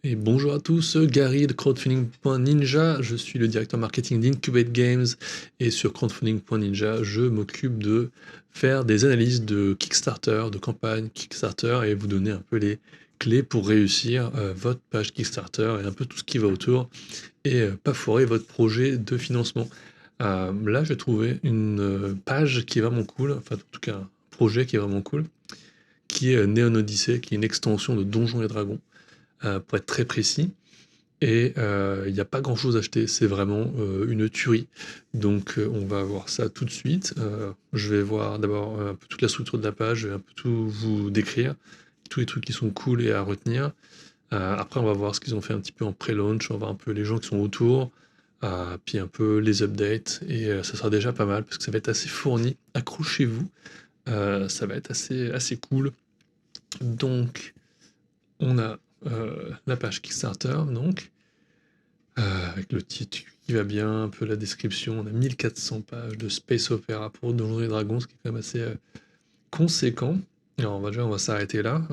Et bonjour à tous, Gary de crowdfunding.ninja, je suis le directeur marketing d'Incubate Games et sur crowdfunding.ninja, je m'occupe de faire des analyses de Kickstarter, de campagne Kickstarter et vous donner un peu les clés pour réussir votre page Kickstarter et un peu tout ce qui va autour et pas foirer votre projet de financement. Là, j'ai trouvé une page qui est vraiment cool, enfin en tout cas un projet qui est vraiment cool, qui est Neon Odyssey, qui est une extension de Donjons et Dragons. Pour être très précis. Et il n'y a pas grand chose à acheter, c'est vraiment une tuerie. Donc on va voir ça tout de suite. Je vais voir d'abord un peu toute la structure de la page, je vais un peu tout vous décrire, tous les trucs qui sont cool et à retenir. Après on va voir ce qu'ils ont fait un petit peu en pré-launch, on va voir un peu les gens qui sont autour, puis un peu les updates, et ça sera déjà pas mal parce que ça va être assez fourni. Accrochez-vous, ça va être assez cool. Donc on a la page Kickstarter, donc, avec le titre qui va bien, un peu la description. On a 1400 pages de Space Opera pour Donjons et Dragons, ce qui est quand même assez conséquent. Alors, on va s'arrêter là.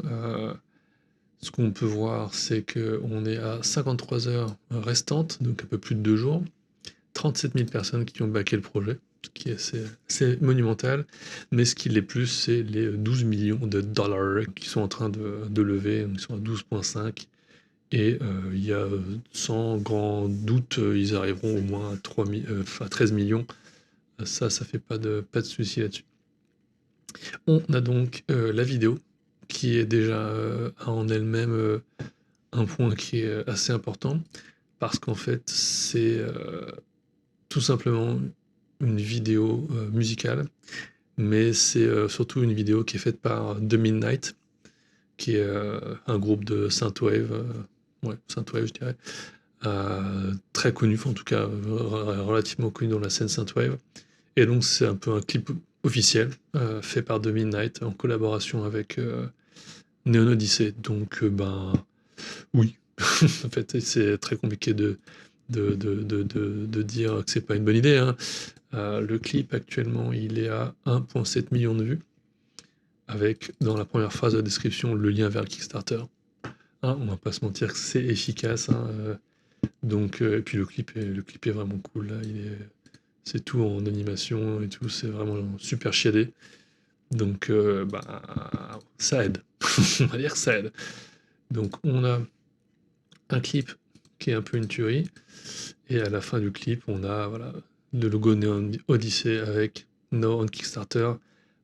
Ce qu'on peut voir, c'est qu'on est à 53 heures restantes, donc un peu plus de 2 jours. 37 000 personnes qui ont backé le projet, ce qui est assez monumental. Mais ce qui l'est plus, c'est les 12 millions de dollars qui sont en train de lever. Ils sont à 12,5. Et il y a sans grand doute, ils arriveront au moins à 13 millions. Ça fait pas de souci là-dessus. On a donc la vidéo, qui est déjà en elle-même un point qui est assez important, parce qu'en fait, c'est tout simplement une vidéo musicale, mais c'est surtout une vidéo qui est faite par The Midnight, qui est un groupe de synthwave, synthwave je dirais, très connu, en tout cas relativement connu dans la scène synthwave. Et donc c'est un peu un clip officiel fait par The Midnight en collaboration avec Neon Odyssey. Donc oui, en fait c'est très compliqué de dire que c'est pas une bonne idée, hein. Le clip actuellement il est à 1,7 million de vues, avec dans la première phrase de la description le lien vers le Kickstarter. Hein, on va pas se mentir que c'est efficace, hein, donc et puis le clip est vraiment cool là, c'est tout en animation et tout, c'est vraiment super chiadé. Donc ça aide. On va dire que ça aide. Donc on a un clip qui est un peu une tuerie, et à la fin du clip, on a voilà le logo Neon Odyssey avec No on Kickstarter,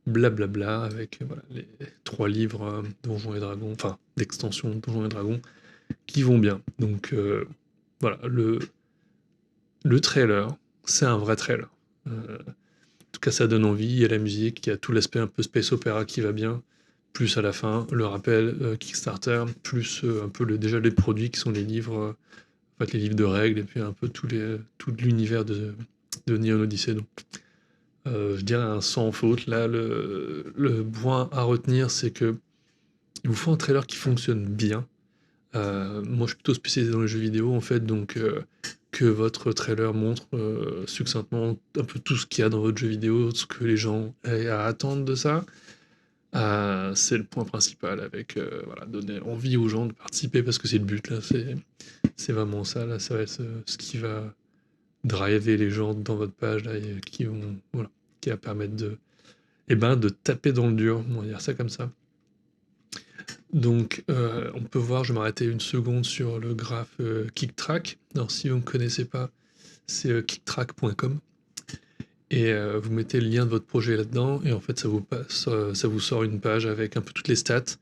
blablabla, avec voilà, les 3 livres Donjons et Dragons, enfin d'extension Donjons et Dragons, qui vont bien. Donc voilà, le trailer, c'est un vrai trailer. En tout cas, ça donne envie. Il y a la musique, il y a tout l'aspect un peu space opéra qui va bien, plus à la fin le rappel Kickstarter, plus un peu déjà les produits qui sont les livres, en fait, les livres de règles, et puis un peu tout l'univers de Neon Odyssey. Donc, je dirais un sans faute. Là, le point à retenir, c'est que il vous faut un trailer qui fonctionne bien. Moi, je suis plutôt spécialisé dans les jeux vidéo, en fait, donc que votre trailer montre succinctement un peu tout ce qu'il y a dans votre jeu vidéo, ce que les gens aient à attendre de ça. C'est le point principal, avec voilà, donner envie aux gens de participer, parce que c'est le but, là, c'est vraiment ça, là, ça va être ce qui va driver les gens dans votre page, là, et voilà, qui va permettre de taper dans le dur, on va dire ça comme ça. Donc, on peut voir, je vais m'arrêter une seconde sur le graphe KickTrack. Alors, si vous ne connaissez pas, c'est kicktrack.com. Et vous mettez le lien de votre projet là-dedans, et en fait, ça vous sort une page avec un peu toutes les stats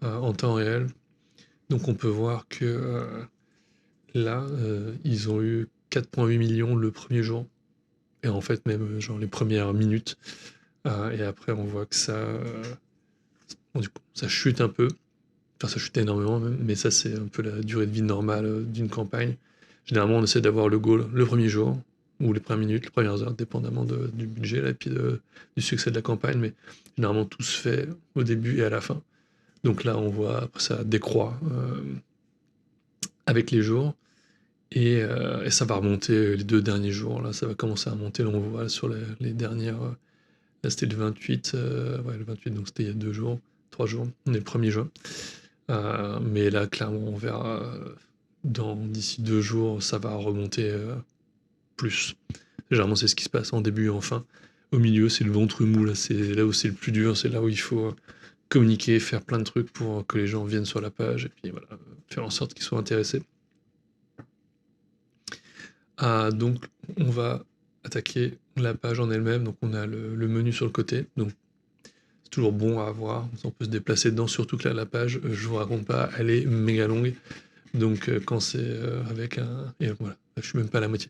en temps réel. Donc, on peut voir que là, ils ont eu 4,8 millions le premier jour, et en fait, même genre les premières minutes. Et après, on voit que du coup, ça chute un peu. Enfin, ça chute énormément même, mais ça, c'est un peu la durée de vie normale d'une campagne. Généralement, on essaie d'avoir le goal le premier jour, ou les premières minutes, les premières heures, dépendamment du budget là, et puis du succès de la campagne, mais généralement tout se fait au début et à la fin. Donc là, on voit, après ça décroît avec les jours, et ça va remonter les 2 derniers jours, là, ça va commencer à monter, là, on voit sur les dernières... là, c'était le 28, ouais, le 28, donc c'était il y a 2 jours, 3 jours, on est le 1er juin. Mais là, clairement, on verra d'ici 2 jours, ça va remonter plus. Généralement, c'est ce qui se passe en début et en fin. Au milieu, c'est le ventre mou, là, c'est là où c'est le plus dur, c'est là où il faut communiquer, faire plein de trucs pour que les gens viennent sur la page et puis voilà, faire en sorte qu'ils soient intéressés. Donc, on va attaquer la page en elle-même. Donc, on a le menu sur le côté. Donc, c'est toujours bon à avoir. On peut se déplacer dedans, surtout que là, la page, je vous raconte pas, elle est méga longue. Donc, quand c'est avec un. Et voilà, je suis même pas à la moitié.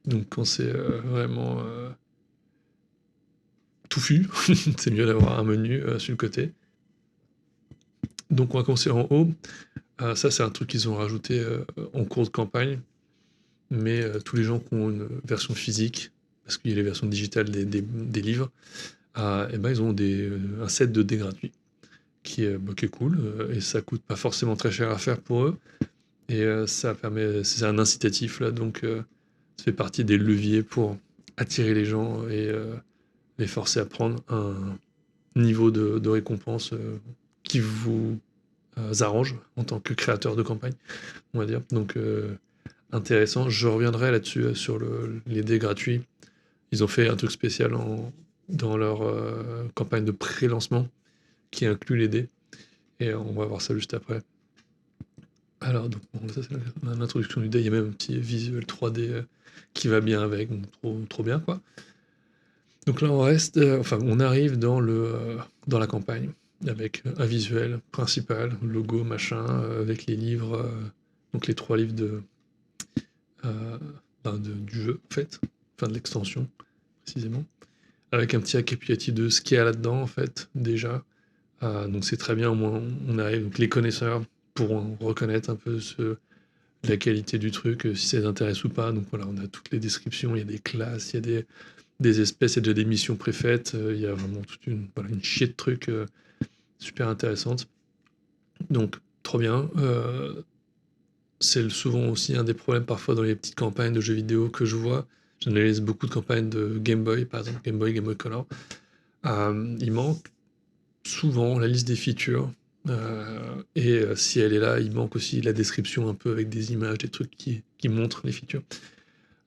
Donc, quand c'est vraiment touffu, c'est mieux d'avoir un menu sur le côté. Donc, on va commencer en haut. Ça, c'est un truc qu'ils ont rajouté en cours de campagne. Mais tous les gens qui ont une version physique, parce qu'il y a les versions digitales des livres, et ben ils ont un set de dés gratuit qui est cool, et ça coûte pas forcément très cher à faire pour eux. Et ça permet, c'est un incitatif là, donc ça fait partie des leviers pour attirer les gens et les forcer à prendre un niveau de récompense qui vous arrange en tant que créateur de campagne, on va dire. Donc intéressant. Je reviendrai là-dessus sur les dés gratuits. Ils ont fait un truc spécial dans leur campagne de pré-lancement qui inclut les dés. Et on va voir ça juste après. Alors, donc, bon, ça c'est l'introduction du dé. Il y a même un petit visuel 3D qui va bien avec. Donc, trop bien, quoi. Donc là, on reste, on arrive dans la campagne avec un visuel principal, logo, machin, avec les livres, donc les 3 livres du jeu, en fait, de l'extension, précisément, avec un petit récapitulatif de ce qu'il y a là-dedans, en fait, déjà. Donc c'est très bien, au moins on arrive, donc les connaisseurs pourront reconnaître un peu la qualité du truc, si ça les intéresse ou pas. Donc voilà, on a toutes les descriptions, il y a des classes, il y a des espèces, il y a déjà des missions préfaites, il y a vraiment toute une chier de trucs super intéressantes. Donc trop bien. C'est souvent aussi un des problèmes parfois dans les petites campagnes de jeux vidéo que je vois. J'analyse beaucoup de campagnes de Game Boy, par exemple, Game Boy Color. Il manque souvent la liste des features. Et si elle est là, il manque aussi la description un peu avec des images, des trucs qui montrent les features.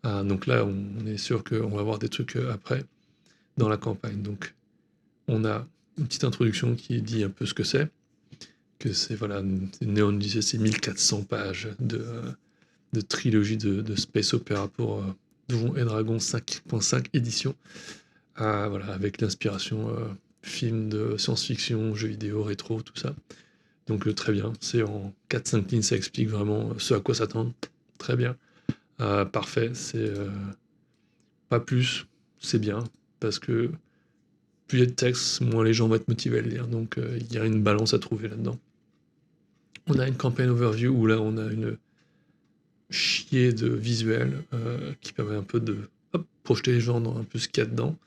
Donc là, on est sûr qu'on va avoir des trucs après dans la campagne. Donc on a une petite introduction qui dit un peu ce que c'est. Que c'est voilà, Neon Odyssey, c'est 1400 pages de trilogie de Space Opera pour Donjons et Dragons 5.5 édition. Voilà, avec l'inspiration film de science-fiction, jeux vidéo, rétro, tout ça. Donc très bien, c'est en 4-5 lignes, ça explique vraiment ce à quoi s'attendre. Très bien. Parfait, c'est pas plus, c'est bien, parce que plus il y a de texte, moins les gens vont être motivés à le lire. Donc il y a une balance à trouver là-dedans. On a une campagne overview où là on a une chier de visuels qui permet un peu de projeter les gens dans un peu ce qu'il y a dedans.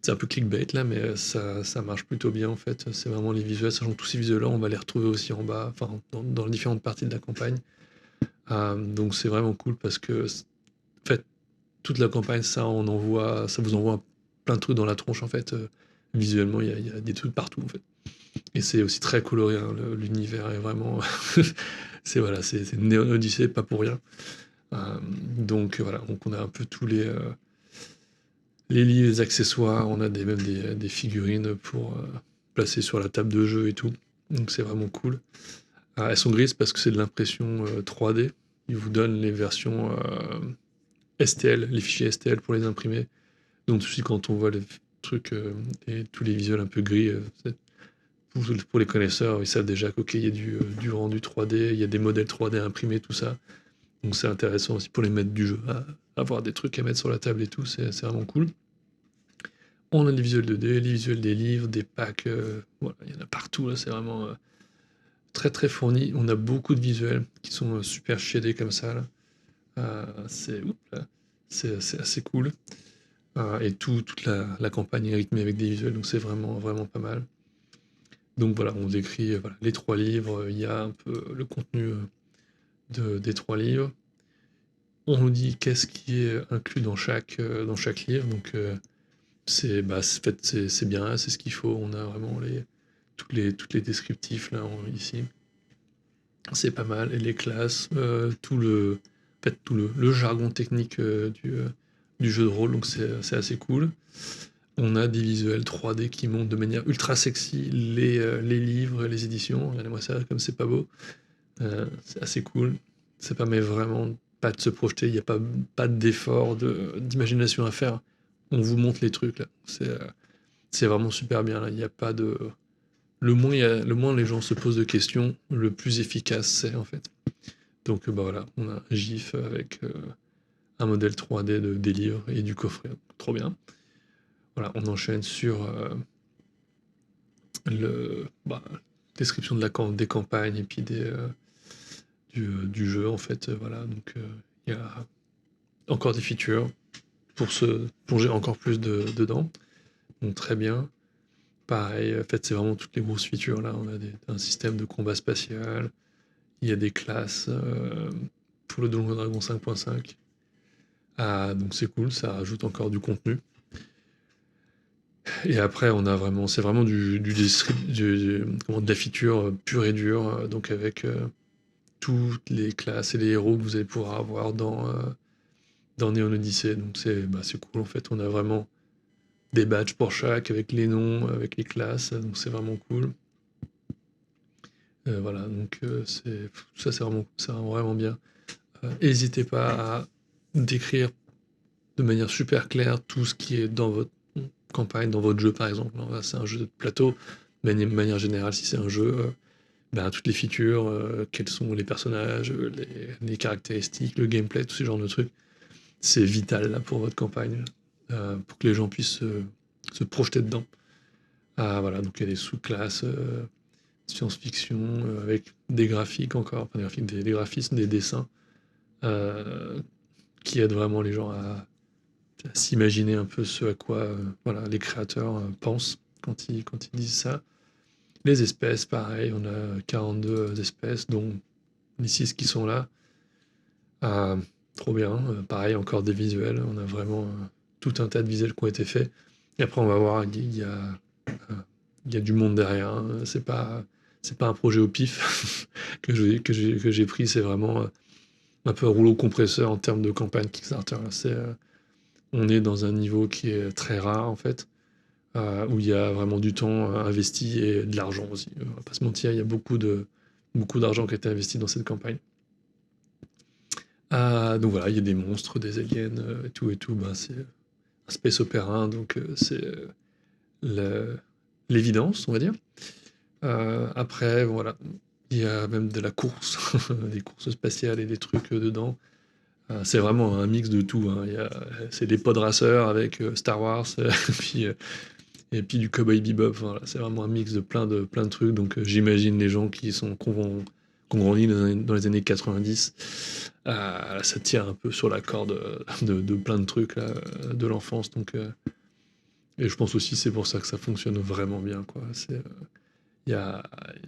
C'est un peu clickbait là, mais ça marche plutôt bien en fait. C'est vraiment les visuels, sachant que tous ces visuels-là, on va les retrouver aussi en bas, enfin dans les différentes parties de la campagne. Donc c'est vraiment cool parce que en fait toute la campagne, ça vous envoie plein de trucs dans la tronche en fait. Visuellement, il y a des trucs partout en fait. Et c'est aussi très coloré, hein, l'univers est vraiment. c'est voilà, c'est Neon Odyssey, pas pour rien. Donc voilà, donc on a un peu tous les livres, les accessoires, on a même des figurines pour placer sur la table de jeu et tout. Donc c'est vraiment cool. Elles sont grises parce que c'est de l'impression 3D. Ils vous donnent les versions STL, les fichiers STL pour les imprimer. Donc tout de suite, quand on voit les trucs et tous les visuels un peu gris, pour les connaisseurs, ils savent déjà qu'il y a du rendu 3D, il y a des modèles 3D imprimés, tout ça. Donc c'est intéressant aussi pour les maîtres du jeu, avoir des trucs à mettre sur la table et tout, c'est vraiment cool. On a les visuels 2D, les visuels des livres, des packs, voilà, il y en a partout, là, c'est vraiment très très fourni. On a beaucoup de visuels qui sont super shadés comme ça, là. C'est assez cool. Et toute la campagne est rythmée avec des visuels, donc c'est vraiment, vraiment pas mal. Donc voilà, on décrit voilà, les 3 livres, il y a un peu le contenu des 3 livres. On nous dit qu'est-ce qui est inclus dans chaque livre, donc c'est bien, c'est ce qu'il faut. On a vraiment toutes les descriptifs là ici. C'est pas mal. Et les classes, tout le jargon technique du jeu de rôle, donc c'est assez cool. On a des visuels 3D qui montrent de manière ultra sexy les livres et les éditions. Regardez-moi ça, comme c'est pas beau. C'est assez cool. Ça permet vraiment pas de se projeter, il n'y a pas d'effort d'imagination à faire. On vous montre les trucs là. C'est vraiment super bien là. Il n'y a pas de. Le moins les gens se posent de questions, le plus efficace c'est en fait. Donc bah voilà, on a un GIF avec un modèle 3D des livres et du coffret. Trop bien. Voilà, on enchaîne sur description des campagnes et puis du jeu en fait. Voilà, donc il y a encore des features pour se plonger encore plus dedans. Donc très bien. Pareil, en fait, c'est vraiment toutes les grosses features là. On a un système de combat spatial. Il y a des classes pour le Donjon Dragon 5.5. Ah, donc c'est cool, ça rajoute encore du contenu. Et après, c'est vraiment de la feature pure et dure, donc avec toutes les classes et les héros que vous allez pouvoir avoir dans Neon Odyssey. Donc c'est cool en fait. On a vraiment des badges pour chaque, avec les noms, avec les classes, donc c'est vraiment cool. Voilà, donc ça c'est vraiment bien. N'hésitez pas à décrire de manière super claire tout ce qui est dans votre campagne, dans votre jeu par exemple. Alors là, c'est un jeu de plateau, mais de manière générale, si c'est un jeu, toutes les features, quels sont les personnages, les caractéristiques, le gameplay, tous ces genres de trucs, c'est vital là, pour votre campagne, pour que les gens puissent se projeter dedans. Voilà, donc il y a des sous-classes science-fiction avec des graphiques encore, enfin, des graphismes, des dessins qui aident vraiment les gens à s'imaginer un peu ce à quoi les créateurs pensent quand ils disent ça. Les espèces, pareil, on a 42 espèces, dont les 6 qui sont là. Trop bien, pareil, encore des visuels, on a vraiment tout un tas de visuels qui ont été faits. Et après, on va voir, il y a du monde derrière, hein. C'est pas un projet au pif que j'ai pris, c'est vraiment un peu rouleau compresseur en termes de campagne Kickstarter. On est dans un niveau qui est très rare, en fait, où il y a vraiment du temps investi et de l'argent aussi. On va pas se mentir, il y a beaucoup d'argent qui a été investi dans cette campagne. Donc voilà, il y a des monstres, des aliens et tout. C'est un space opéra, hein, donc c'est l'évidence, on va dire. Après, voilà, il y a même de la course, des courses spatiales et des trucs dedans. C'est vraiment un mix de tout, hein. C'est des pod racers avec Star Wars, et puis du Cowboy Bebop. Voilà, c'est vraiment un mix de plein de trucs. Donc j'imagine les gens qui ont grandi dans les années 90, ça tire un peu sur la corde de plein de trucs là, de l'enfance. Donc, et je pense aussi c'est pour ça que ça fonctionne vraiment bien, quoi. Il y a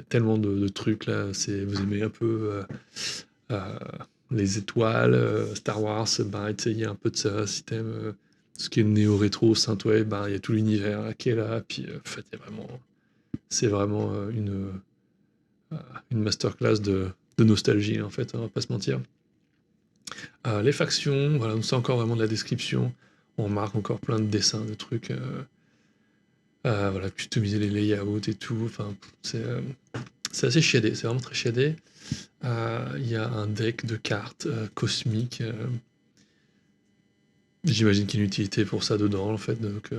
tellement de trucs là. Vous aimez un peu les étoiles, Star Wars, il y a un peu de ça. Système, ce qui est néo-rétro, synthwave, il y a tout l'univers là, qui est là. Puis en fait, c'est vraiment une masterclass de nostalgie, en fait, on va pas se mentir. Les factions, voilà, c'est encore vraiment de la description. On remarque encore plein de dessins, de trucs. Voilà, customiser les layouts et tout. Enfin, c'est assez chiadé, c'est vraiment très chiadé. Il y a un deck de cartes cosmiques. J'imagine qu'il y a une utilité pour ça dedans, en fait. Donc,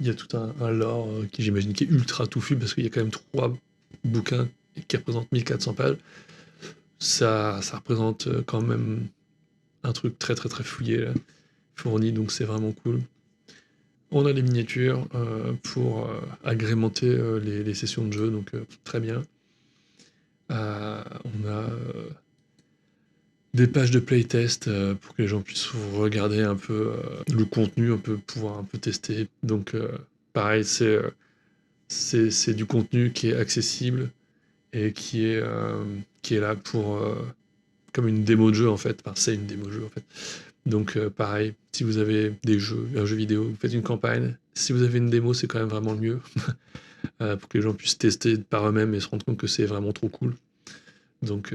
il y a tout un lore qui, j'imagine, qui est ultra touffu parce qu'il y a quand même 3 bouquins qui représentent 1400 pages. Ça représente quand même un truc très très très fouillé, là, fourni, donc c'est vraiment cool. On a les miniatures pour agrémenter les sessions de jeu, donc très bien. On a des pages de playtest pour que les gens puissent regarder un peu le contenu, pouvoir un peu tester. Donc pareil, c'est du contenu qui est accessible et qui est là pour comme une démo de jeu en fait. Enfin, c'est une démo de jeu en fait. Donc pareil, si vous avez un jeu vidéo, vous faites une campagne, si vous avez une démo, c'est quand même vraiment le mieux. pour que les gens puissent tester par eux-mêmes et se rendre compte que c'est vraiment trop cool. Donc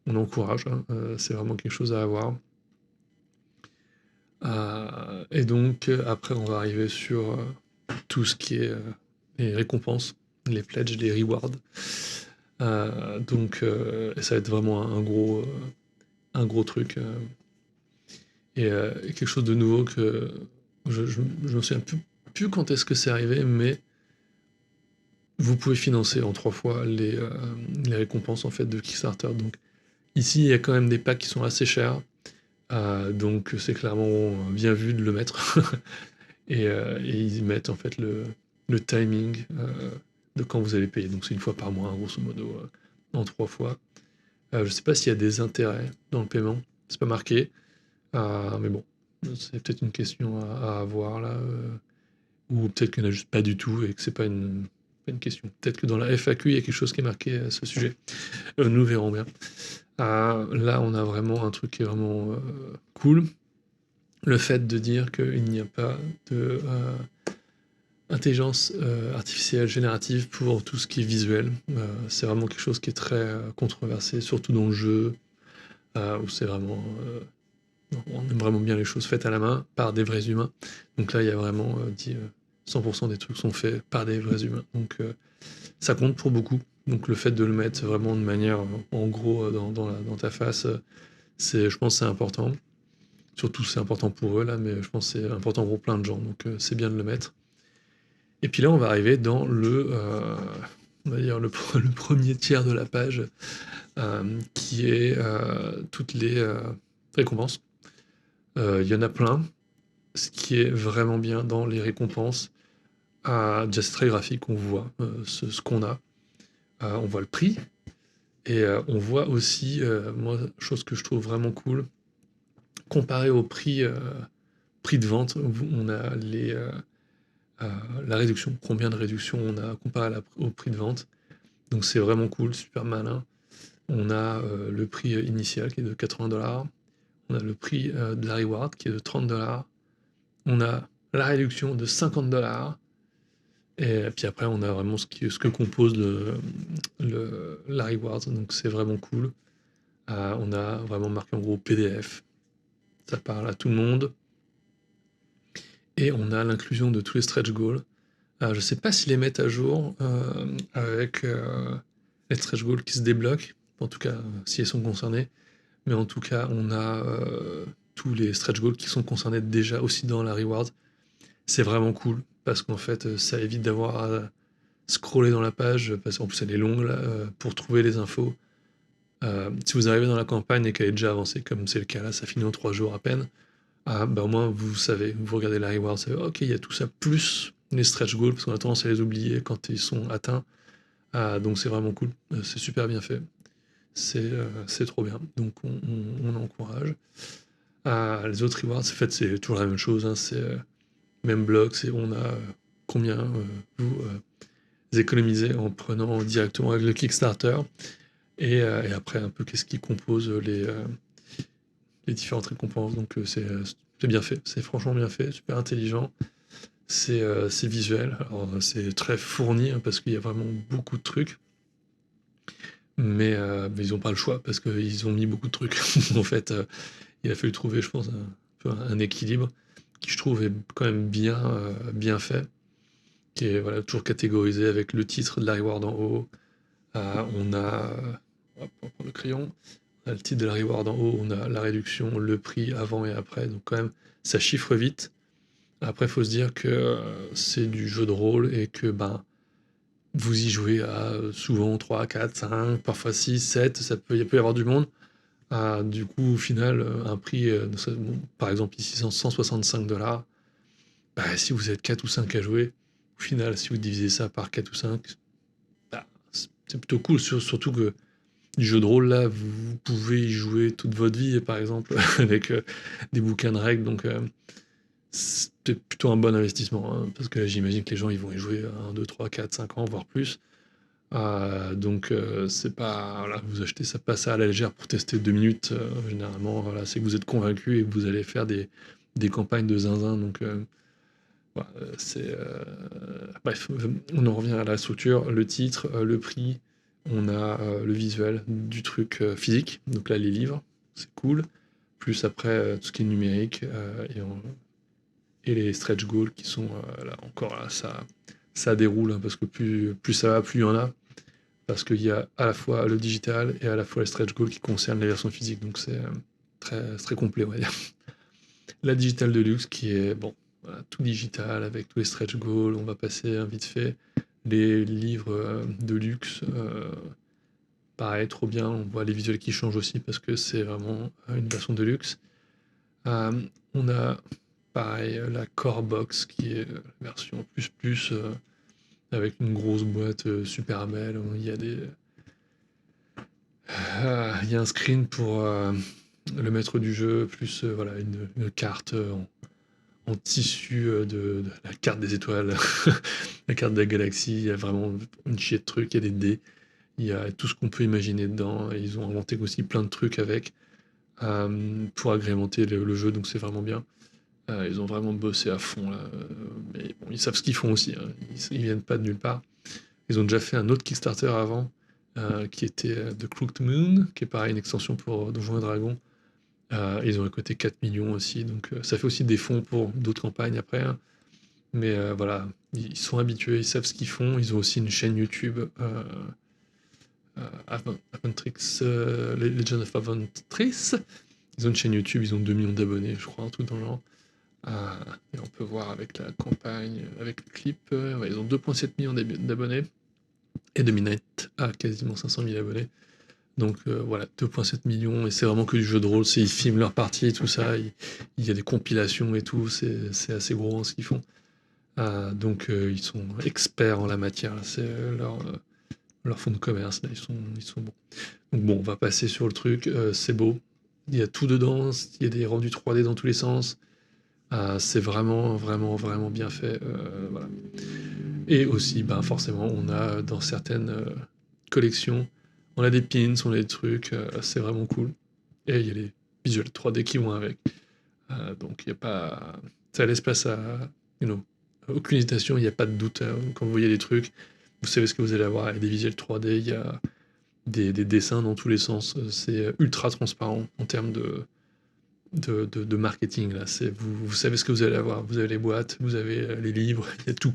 on encourage, hein, c'est vraiment quelque chose à avoir. Et donc après on va arriver sur tout ce qui est les récompenses, les pledges, les rewards. Donc ça va être vraiment un gros truc. Et quelque chose de nouveau que je me souviens plus quand est-ce que c'est arrivé, mais vous pouvez financer en 3 fois les récompenses en fait de Kickstarter. Donc ici il y a quand même des packs qui sont assez chers, donc c'est clairement bien vu de le mettre. Et ils mettent en fait le timing de quand vous allez payer. Donc c'est une fois par mois, grosso modo, en 3 fois. Je sais pas s'il y a des intérêts dans le paiement, c'est pas marqué, mais bon, c'est peut-être une question à avoir là, ou peut-être qu'il n'y en a juste pas du tout et que c'est pas une question. Peut-être que dans la FAQ, il y a quelque chose qui est marqué à ce sujet. Nous verrons bien. Là, on a vraiment un truc qui est vraiment cool. Le fait de dire qu'il n'y a pas de intelligence artificielle générative pour tout ce qui est visuel. C'est vraiment quelque chose qui est très controversé, surtout dans le jeu, où c'est vraiment... on aime vraiment bien les choses faites à la main par des vrais humains. Donc là, il y a vraiment 100% des trucs sont faits par des vrais humains. Donc ça compte pour beaucoup. Donc le fait de le mettre vraiment de manière, en gros, dans ta face, je pense que c'est important. Surtout, c'est important pour eux, là, mais je pense que c'est important pour plein de gens. Donc c'est bien de le mettre. Et puis là, on va arriver dans on va dire le premier tiers de la page, qui est toutes les récompenses. Il y en a plein. Ce qui est vraiment bien dans les récompenses, déjà c'est très graphique, on voit ce qu'on a. On voit le prix. Et on voit aussi, moi, chose que je trouve vraiment cool, comparé au prix de vente, on a la réduction, combien de réduction on a comparé au prix de vente. Donc c'est vraiment cool, super malin. On a le prix initial qui est de 80$. On a le prix de la reward qui est de 30$. On a la réduction de 50$. Et puis après, on a vraiment ce que compose la reward. Donc c'est vraiment cool. On a vraiment marqué en gros PDF. Ça parle à tout le monde. Et on a l'inclusion de tous les stretch goals. Je ne sais pas s'ils les mettent à jour avec les stretch goals qui se débloquent. En tout cas, si elles sont concernées. Mais en tout cas, on a tous les stretch goals qui sont concernés déjà aussi dans la reward. C'est vraiment cool parce qu'en fait, ça évite d'avoir à scroller dans la page, parce qu'en plus elle est longue là, pour trouver les infos. Si vous arrivez dans la campagne et qu'elle est déjà avancée, comme c'est le cas là, ça finit en 3 jours à peine, bah au moins vous savez, vous regardez la reward, vous savez, ok, il y a tout ça, plus les stretch goals, parce qu'on a tendance à les oublier quand ils sont atteints. Donc c'est vraiment cool, c'est super bien fait. C'est trop bien, donc on encourage. Les autres rewards, en fait, c'est toujours la même chose, hein, c'est même bloc, on a combien vous économisez en prenant directement avec le Kickstarter, et après un peu qu'est-ce qui compose les différentes récompenses. Donc c'est bien fait, c'est franchement bien fait, super intelligent, c'est visuel, alors c'est très fourni hein, parce qu'il y a vraiment beaucoup de trucs. Mais ils n'ont pas le choix parce qu'ils ont mis beaucoup de trucs. En fait, il a fallu trouver, je pense, un équilibre qui, je trouve, est quand même bien fait, qui est voilà, toujours catégorisé avec le titre de la reward en haut. On a, hop, on prend le crayon, on a le titre de la reward en haut, on a la réduction, le prix avant et après. Donc quand même, ça chiffre vite. Après, il faut se dire que c'est du jeu de rôle et que ben, vous y jouez à souvent 3, 4, 5, parfois 6, 7, il peut y avoir du monde. Du coup, au final, un prix, par exemple ici, 165$, bah, si vous êtes 4 ou 5 à jouer, au final, si vous divisez ça par 4 ou 5, bah, c'est plutôt cool, surtout que du jeu de rôle, là, vous pouvez y jouer toute votre vie, par exemple, avec des bouquins de règles, donc c'est plutôt un bon investissement, hein, parce que là, j'imagine que les gens, ils vont y jouer 1, 2, 3, 4, 5 ans, voire plus. Donc c'est pas voilà, vous achetez ça pas ça à la légère pour tester 2 minutes, généralement voilà, c'est que vous êtes convaincu et que vous allez faire des campagnes de zinzin, donc voilà, bref, on en revient à la structure, le titre, le prix, on a le visuel du truc physique, donc là les livres, c'est cool, plus après tout ce qui est numérique et les stretch goals qui sont là encore là, ça déroule hein, parce que plus ça va, plus il y en a, parce qu'il y a à la fois le digital et à la fois les stretch goals qui concernent les versions physiques, donc c'est très complet, on va dire. La digital de luxe qui est bon, voilà, tout digital avec tous les stretch goals, on va passer vite fait. Les livres de luxe, pareil, trop bien. On voit les visuels qui changent aussi parce que c'est vraiment une version de luxe. Euh, on a pareil la Core Box qui est la version plus avec une grosse boîte super belle. Il y a un screen pour le maître du jeu, plus voilà, une carte en tissu de la carte des étoiles, la carte de la galaxie. Il y a vraiment une chier de trucs, il y a des dés, il y a tout ce qu'on peut imaginer dedans. Et ils ont inventé aussi plein de trucs avec pour agrémenter le jeu, donc c'est vraiment bien. Ils ont vraiment bossé à fond là, mais bon, ils savent ce qu'ils font aussi, hein. Ils viennent pas de nulle part. Ils ont déjà fait un autre Kickstarter avant, qui était The Crooked Moon, qui est pareil, une extension pour Donjons et Dragons. Ils ont récolté 4 millions aussi, donc ça fait aussi des fonds pour d'autres campagnes après, hein. Mais voilà, ils sont habitués, ils savent ce qu'ils font. Ils ont aussi une chaîne YouTube, Aventrix, Legend of Aventrix. Ils ont une chaîne YouTube, ils ont 2 millions d'abonnés, je crois, un truc dans le genre. Et on peut voir avec la campagne, avec le clip, ouais, ils ont 2,7 millions d'abonnés. Et Dominate a quasiment 500 000 abonnés. Donc voilà, 2,7 millions, et c'est vraiment que du jeu de rôle. Ils filment leurs parties et tout ça. Il y a des compilations et tout, c'est assez gros hein, ce qu'ils font. Donc ils sont experts en la matière. Là, c'est leur fonds de commerce. Là, ils sont bons. Donc bon, on va passer sur le truc. C'est beau. Il y a tout dedans. Il y a des rendus 3D dans tous les sens. C'est vraiment, vraiment, vraiment bien fait. Voilà. Et aussi, ben, forcément, on a dans certaines collections, on a des pins, on a des trucs, c'est vraiment cool. Et il y a les visuels 3D qui vont avec. Donc il n'y a pas. Ça laisse place à aucune hésitation, il n'y a pas de doute. Quand vous voyez des trucs, vous savez ce que vous allez avoir. Il y a des visuels 3D, il y a des dessins dans tous les sens. C'est ultra transparent en termes de marketing. Là. Vous savez ce que vous allez avoir. Vous avez les boîtes, vous avez les livres, il y a tout.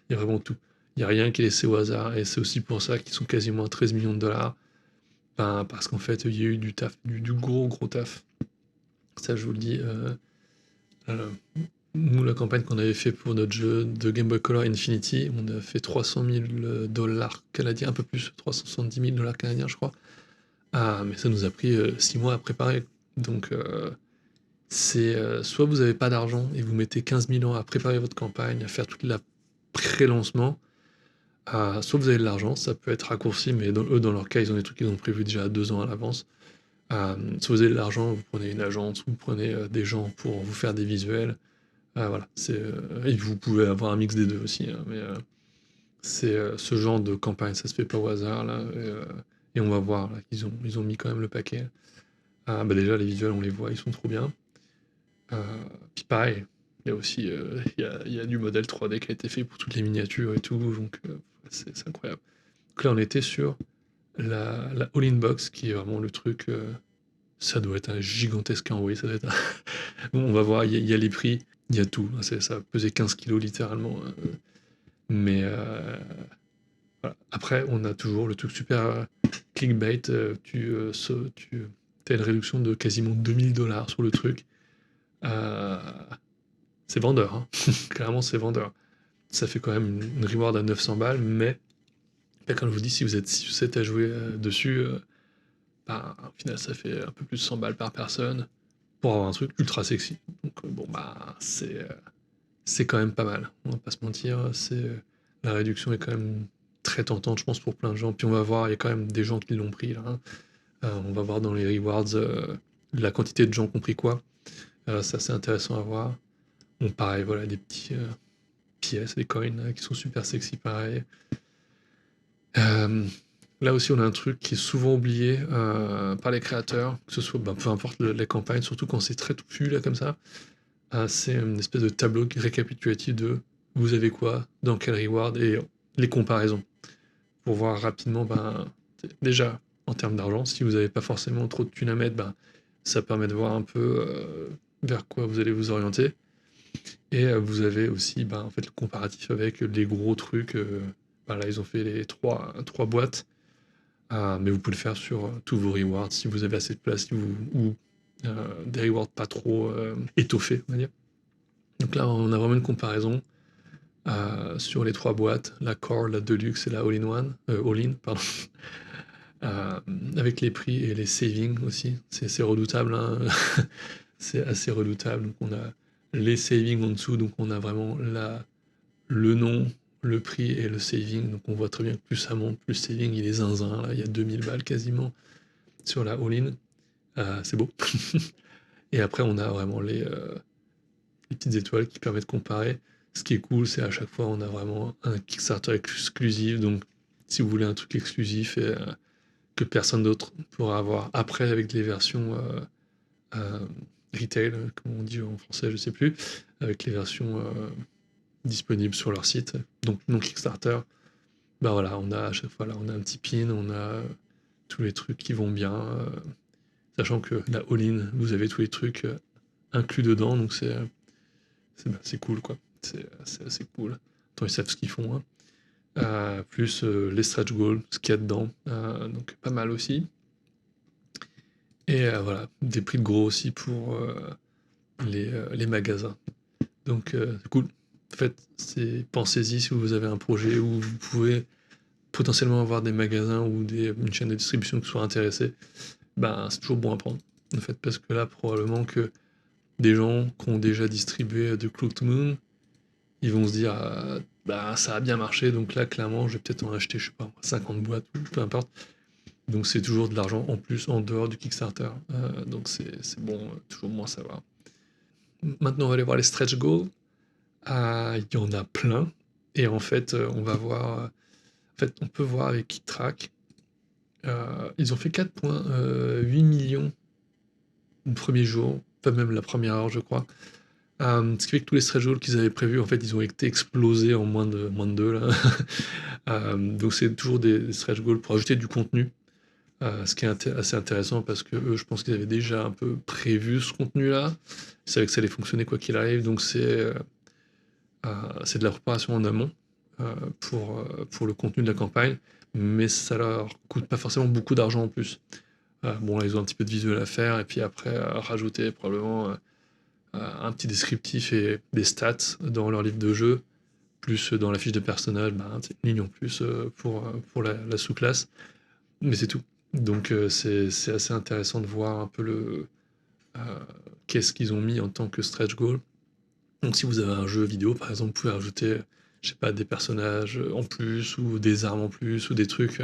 Il y a vraiment tout. Il n'y a rien qui est laissé au hasard. Et c'est aussi pour ça qu'ils sont quasiment à 13 millions de dollars. Ben, parce qu'en fait, il y a eu du taf, du gros taf. Ça, je vous le dis. Euh, nous, la campagne qu'on avait fait pour notre jeu de Game Boy Color Infinity, on a fait 300 000 dollars canadiens, un peu plus, 370 000 dollars canadiens, je crois. Mais ça nous a pris 6 mois à préparer. Donc, c'est soit vous n'avez pas d'argent et vous mettez 15 000 ans à préparer votre campagne, à faire toute la pré-lancement, soit vous avez de l'argent, ça peut être raccourci, mais dans leur cas, ils ont des trucs qu'ils ont prévus déjà à 2 ans à l'avance. Soit vous avez de l'argent, vous prenez une agence, vous prenez des gens pour vous faire des visuels. Voilà, et vous pouvez avoir un mix des deux aussi, hein, mais c'est ce genre de campagne, ça se fait pas au hasard là, et on va voir là, ils ont mis quand même le paquet. Bah déjà les visuels on les voit, ils sont trop bien. Puis pareil, il y a aussi il y a du modèle 3D qui a été fait pour toutes les miniatures et tout, donc c'est incroyable. Donc là on était sur la All-in Box qui est vraiment le truc. Ça doit être un gigantesque envoi, ça doit être bon, on va voir, il y a les prix, il y a tout, hein, ça va peser 15 kilos littéralement, mais voilà. Après, on a toujours le truc super clickbait, tu as une réduction de quasiment 2000 dollars sur le truc. Euh, c'est vendeur, hein. Clairement c'est vendeur. Ça fait quand même une reward à 900 balles, mais là, quand je vous dis, si vous êtes 6 ou 7 à jouer dessus, bah, au final ça fait un peu plus de 100 balles par personne pour avoir un truc ultra sexy. Donc bon bah c'est quand même pas mal, on va pas se mentir, la réduction est quand même très tentante je pense pour plein de gens. Puis on va voir, il y a quand même des gens qui l'ont pris là, hein. On va voir dans les rewards la quantité de gens qui ont pris quoi. Ça c'est intéressant à voir. Bon pareil, voilà des petits pièces, des coins qui sont super sexy pareil. Euh, Là aussi, on a un truc qui est souvent oublié par les créateurs, que ce soit, ben, peu importe la campagne, surtout quand c'est très touffu là comme ça. C'est une espèce de tableau récapitulatif de vous avez quoi, dans quel reward, et les comparaisons, pour voir rapidement, déjà, en termes d'argent, si vous n'avez pas forcément trop de thunes à mettre, ça permet de voir un peu vers quoi vous allez vous orienter. Et vous avez aussi en fait, le comparatif avec les gros trucs. Là, ils ont fait les trois boîtes. Mais vous pouvez le faire sur tous vos rewards si vous avez assez de place ou des rewards pas trop étoffés, on va dire. Donc là, on a vraiment une comparaison sur les 3 boîtes, la Core, la Deluxe et la All-in, pardon. Avec les prix et les savings aussi. C'est redoutable, hein. C'est assez redoutable. Donc on a les savings en dessous, donc on a vraiment le nom, le prix et le saving. Donc on voit très bien que plus ça monte, plus le saving il est zinzin. Là, il y a 2000 balles quasiment sur la all-in. C'est beau. Et après, on a vraiment les petites étoiles qui permettent de comparer. Ce qui est cool, c'est à chaque fois, on a vraiment un Kickstarter exclusif. Donc, si vous voulez un truc exclusif et que personne d'autre pourra avoir après avec les versions retail, comme on dit en français, je sais plus, avec les versions disponibles sur leur site, donc non Kickstarter. Voilà, on a à chaque fois là, on a un petit pin, on a tous les trucs qui vont bien, sachant que la all-in, vous avez tous les trucs inclus dedans, donc c'est cool quoi. C'est assez cool. Attends, ils savent ce qu'ils font, hein. Plus les stretch goals, ce qu'il y a dedans, donc pas mal aussi. Et voilà, des prix de gros aussi pour les magasins. Donc c'est cool. En fait, pensez-y si vous avez un projet où vous pouvez potentiellement avoir des magasins ou une chaîne de distribution qui soit intéressée. C'est toujours bon à prendre. En fait, parce que là, probablement que des gens qui ont déjà distribué de Cloak Moon, ils vont se dire ça a bien marché, donc là, clairement, je vais peut-être en acheter, je sais pas, 50 boîtes, ou peu importe. Donc c'est toujours de l'argent en plus, en dehors du Kickstarter. Donc c'est bon, toujours bon à savoir. Maintenant, on va aller voir les stretch goals. Il y en a plein. Et en fait, on va voir. En fait, on peut voir avec KitTrack. Ils ont fait 4,8 millions le premier jour, enfin même la première heure, je crois. Ce qui fait que tous les stretch goals qu'ils avaient prévus, en fait, ils ont été explosés en moins de 2 là. Donc c'est toujours des stretch goals pour ajouter du contenu. Ce qui est assez intéressant parce que eux, je pense qu'ils avaient déjà un peu prévu ce contenu-là. Ils savaient que ça allait fonctionner quoi qu'il arrive, donc c'est de la préparation en amont pour le contenu de la campagne, mais ça leur coûte pas forcément beaucoup d'argent en plus. Là, ils ont un petit peu de visuel à faire, et puis après, rajouter probablement un petit descriptif et des stats dans leur livre de jeu, plus dans la fiche de personnage, une ligne en plus pour la sous-classe, mais c'est tout. Donc c'est assez intéressant de voir un peu qu'est-ce qu'ils ont mis en tant que stretch goal. Donc si vous avez un jeu vidéo, par exemple, vous pouvez rajouter, je sais pas, des personnages en plus, ou des armes en plus, ou des trucs.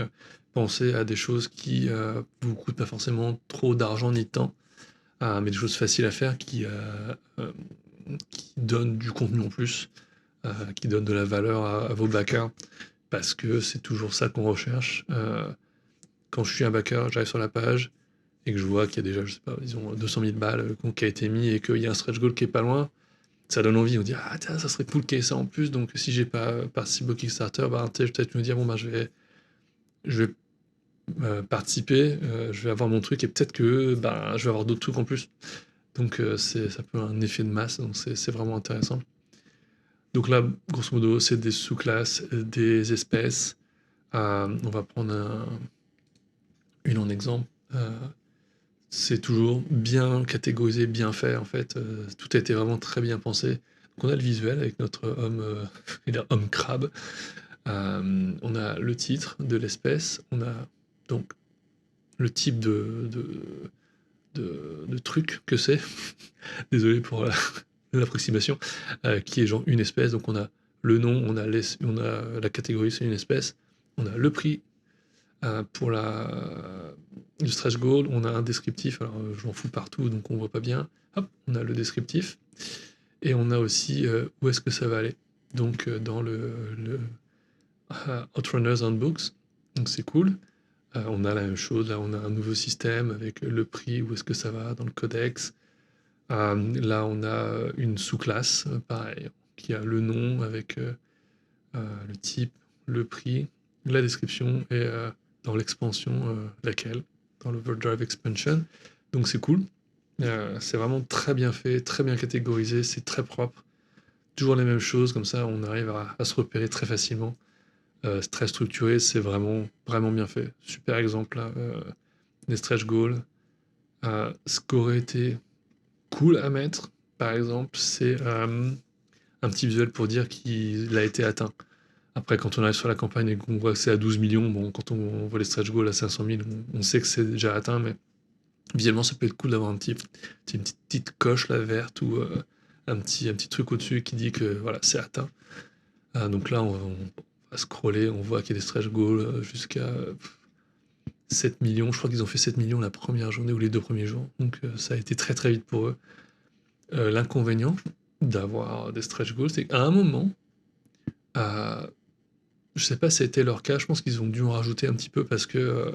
Pensez à des choses qui vous coûtent pas forcément trop d'argent ni de temps, mais des choses faciles à faire qui donnent du contenu en plus, qui donnent de la valeur à vos backers, parce que c'est toujours ça qu'on recherche. Quand je suis un backer, j'arrive sur la page, et que je vois qu'il y a déjà, je sais pas, disons 200 000 balles qui a été mis, et qu'il y a un stretch goal qui est pas loin, ça donne envie. On dit tiens, ça serait cool qu'il y ait ça en plus. Donc si j'ai pas participé au Kickstarter, je vais peut-être me dire je vais participer, je vais avoir mon truc, et peut-être que je vais avoir d'autres trucs en plus. Donc ça peut un effet de masse, donc c'est vraiment intéressant. Donc là, grosso modo, c'est des sous-classes, des espèces. On va prendre une en exemple. C'est toujours bien catégorisé, bien fait en fait. Tout a été vraiment très bien pensé. Donc on a le visuel avec notre homme crabe. On a le titre de l'espèce. On a donc le type de truc que c'est. Désolé pour l'approximation. Qui est genre une espèce. Donc on a le nom, on a la catégorie, c'est une espèce. On a le prix. Pour le stretch goal, on a un descriptif, alors je m'en fous partout, donc on voit pas bien. Hop, on a le descriptif. Et on a aussi où est-ce que ça va aller. Donc dans le Outrunners Handbooks, donc c'est cool. On a la même chose, là on a un nouveau système avec le prix, où est-ce que ça va dans le codex. Là on a une sous-classe, pareil. qui a le nom avec le type, le prix, la description et dans l'expansion laquelle, dans l'Overdrive Expansion. Donc c'est cool. C'est vraiment très bien fait, très bien catégorisé, c'est très propre. Toujours les mêmes choses, comme ça on arrive à se repérer très facilement. C'est très structuré, c'est vraiment, vraiment bien fait. Super exemple là, des stretch goals. Ce qu'aurait été cool à mettre, par exemple, c'est un petit visuel pour dire qu'il a été atteint. Après, quand on arrive sur la campagne et qu'on voit que c'est à 12 millions, bon, quand on voit les stretch goals à 500 000, on sait que c'est déjà atteint, mais visuellement, ça peut être cool d'avoir une petite coche là, verte ou un petit truc au-dessus qui dit que voilà, c'est atteint. Donc là, on va scroller, on voit qu'il y a des stretch goals jusqu'à 7 millions. Je crois qu'ils ont fait 7 millions la première journée ou les 2 premiers jours. Donc ça a été très très vite pour eux. L'inconvénient d'avoir des stretch goals, c'est qu'à un moment, je sais pas si c'était leur cas, je pense qu'ils ont dû en rajouter un petit peu parce que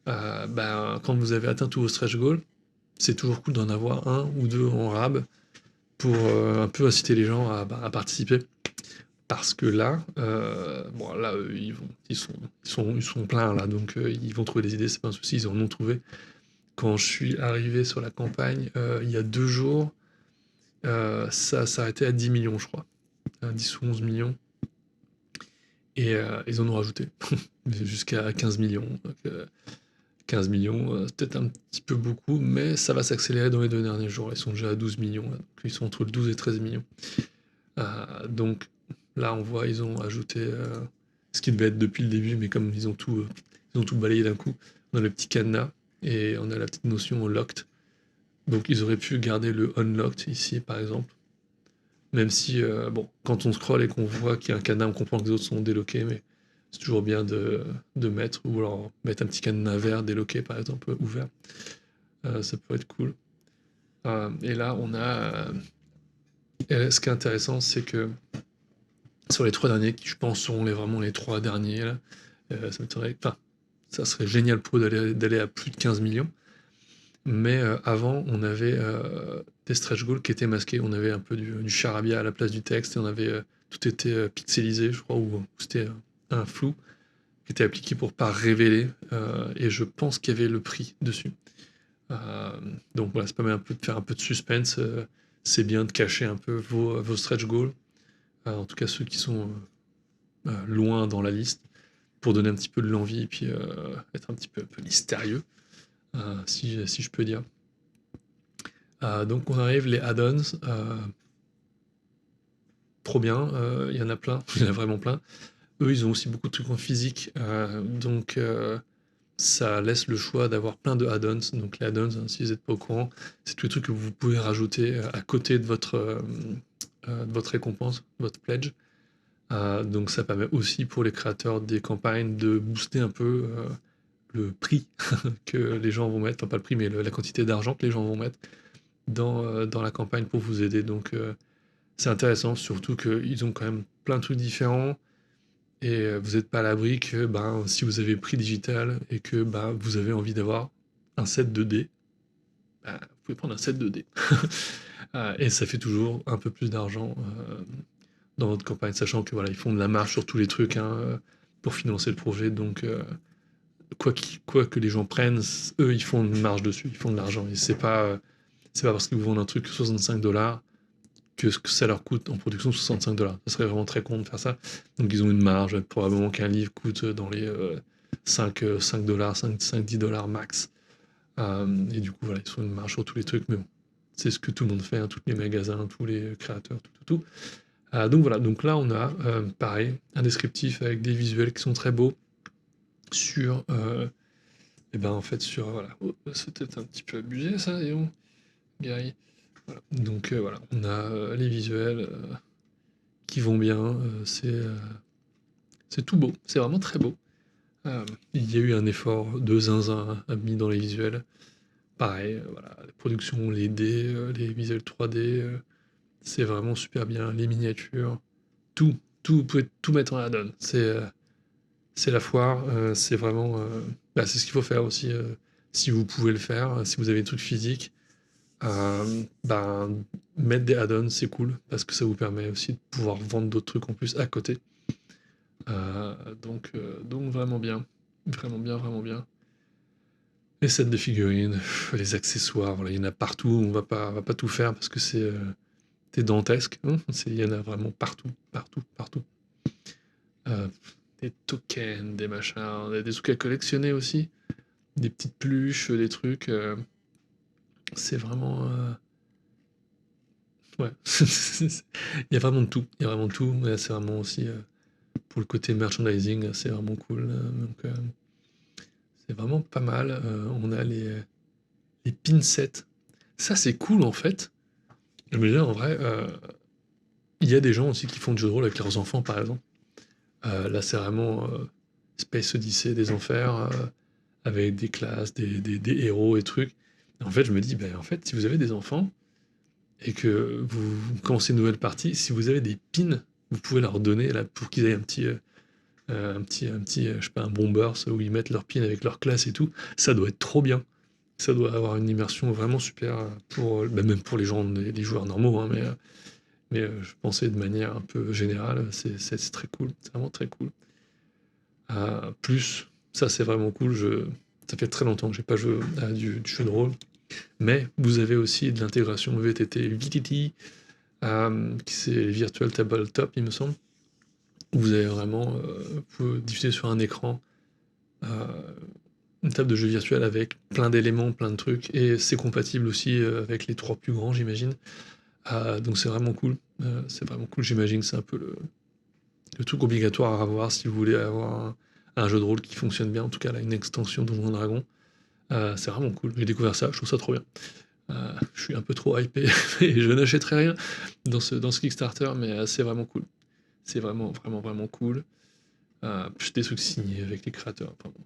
quand vous avez atteint tous vos stretch goals, c'est toujours cool d'en avoir un ou deux en rab pour un peu inciter les gens à participer. Parce que là, bon là, ils sont pleins là, donc ils vont trouver des idées, c'est pas un souci, ils en ont trouvé. Quand je suis arrivé sur la campagne, il y a 2 jours, ça s'arrêtait à 10 millions, je crois. 10 ou 11 millions. Et ils en ont rajouté jusqu'à 15 millions. Donc, 15 millions, c'est peut-être un petit peu beaucoup, mais ça va s'accélérer dans les 2 derniers jours. Ils sont déjà à 12 millions, là. Donc ils sont entre 12 et 13 millions. Donc là, on voit, ils ont ajouté ce qui devait être depuis le début, mais comme ils ont tout balayé d'un coup, on a le petit cadenas et on a la petite notion locked. Donc ils auraient pu garder le unlocked ici, par exemple. Même si, bon, quand on scrolle et qu'on voit qu'il y a un cadenas, on comprend que les autres sont déloqués, mais c'est toujours bien de mettre, ou alors mettre un petit cadenas vert déloqué, par exemple, ouvert. Ça peut être cool. Et là, on a... ce qui est intéressant, c'est que sur les 3 derniers, qui je pense seront vraiment les 3 derniers, là, ça m'étonnerait... Enfin, ça serait génial pour eux d'aller à plus de 15 millions. Mais avant, on avait des stretch goals qui étaient masqués. On avait un peu du charabia à la place du texte et on avait tout était pixelisé, je crois, ou c'était un flou qui était appliqué pour pas révéler. Et je pense qu'il y avait le prix dessus. Donc voilà, ça permet un peu de faire un peu de suspense. C'est bien de cacher un peu vos stretch goals, en tout cas ceux qui sont loin dans la liste, pour donner un petit peu de l'envie et puis être un peu mystérieux, si je peux dire. Donc on arrive, les add-ons, trop bien, il y en a plein, il y en a vraiment plein. Eux, ils ont aussi beaucoup de trucs en physique, donc ça laisse le choix d'avoir plein de add-ons. Donc les add-ons, si vous n'êtes pas au courant, c'est tous les trucs que vous pouvez rajouter à côté de votre récompense, votre pledge. Donc ça permet aussi pour les créateurs des campagnes de booster un peu le prix que les gens vont mettre, enfin pas le prix, mais la quantité d'argent que les gens vont mettre dans la campagne pour vous aider. Donc c'est intéressant, surtout qu'ils ont quand même plein de trucs différents et vous n'êtes pas à l'abri que si vous avez prix digital et que vous avez envie d'avoir un set 2D, vous pouvez prendre un set 2D. Et ça fait toujours un peu plus d'argent dans votre campagne, sachant que voilà, ils font de la marge sur tous les trucs pour financer le projet. Donc quoi que les gens prennent, eux ils font une marge dessus, ils font de l'argent. Et c'est pas parce qu'ils vous vendent un truc 65$ que ce que ça leur coûte en production 65$. Ça serait vraiment très con de faire ça. Donc ils ont une marge, probablement qu'un livre coûte dans les 5$, 10$ max. Et du coup, voilà, ils ont une marge sur tous les trucs, mais bon, c'est ce que tout le monde fait, tous les magasins, tous les créateurs, tout. Donc voilà, donc là on a, pareil, un descriptif avec des visuels qui sont très beaux sur... en fait, voilà, c'était un petit peu abusé ça, et on... Gary. Voilà. Donc voilà, on a les visuels qui vont bien, c'est tout beau, c'est vraiment très beau. Il y a eu un effort de zinzin mis dans les visuels. Pareil, voilà, les productions, les dés, les visuels 3D, c'est vraiment super bien, les miniatures, tout, vous pouvez tout mettre en add-on. C'est la foire, c'est vraiment... c'est ce qu'il faut faire aussi, si vous pouvez le faire, si vous avez des trucs physiques. Ben, mettre des add-ons, c'est cool, parce que ça vous permet aussi de pouvoir vendre d'autres trucs en plus à côté. Donc vraiment bien. Vraiment bien, vraiment bien. Les sets de figurines, les accessoires, voilà, il y en a partout. On va pas tout faire parce que c'est dantesque, hein. Il y en a vraiment partout, partout, partout. Euh, des tokens, des machins, des trucs à collectionner aussi. Des petites pluches, des trucs. C'est vraiment. Ouais. Il y a vraiment de tout. Il y a vraiment de tout. Mais c'est vraiment aussi. Pour le côté merchandising, c'est vraiment cool. C'est vraiment pas mal. On a les pinsets. Ça, c'est cool en fait. Je me dis en vrai, il y a des gens aussi qui font du jeu de rôle avec leurs enfants, par exemple. Là, c'est vraiment Space Odyssey des enfers, avec des classes, des héros et trucs. En fait, je me dis, ben, en fait, si vous avez des enfants et que vous commencez une nouvelle partie, si vous avez des pins, vous pouvez leur donner là, pour qu'ils aient je sais pas, un bombers où ils mettent leurs pins avec leur classe et tout. Ça doit être trop bien. Ça doit avoir une immersion vraiment super pour, bah, même pour les gens, les joueurs normaux, hein, mais je pensais de manière un peu générale, c'est très cool, c'est vraiment très cool. Plus, ça c'est vraiment cool, ça fait très longtemps que j'ai pas joué à du jeu de rôle, mais vous avez aussi de l'intégration VTT, VTT, qui c'est Virtual Tabletop, il me semble, où vous avez vraiment, vous pouvez diffuser sur un écran euh, une table de jeu virtuelle avec plein d'éléments, plein de trucs, et c'est compatible aussi avec les trois plus grands, j'imagine. Donc c'est vraiment cool, j'imagine que c'est un peu le truc obligatoire à avoir si vous voulez avoir un jeu de rôle qui fonctionne bien, en tout cas là, une extension Donjons Dragon. C'est vraiment cool, j'ai découvert ça, je trouve ça trop bien. Je suis un peu trop hypé et je n'achèterai rien dans ce Kickstarter, mais c'est vraiment cool. C'est vraiment, vraiment, vraiment cool. Des trucs signés avec les créateurs. Enfin, bon,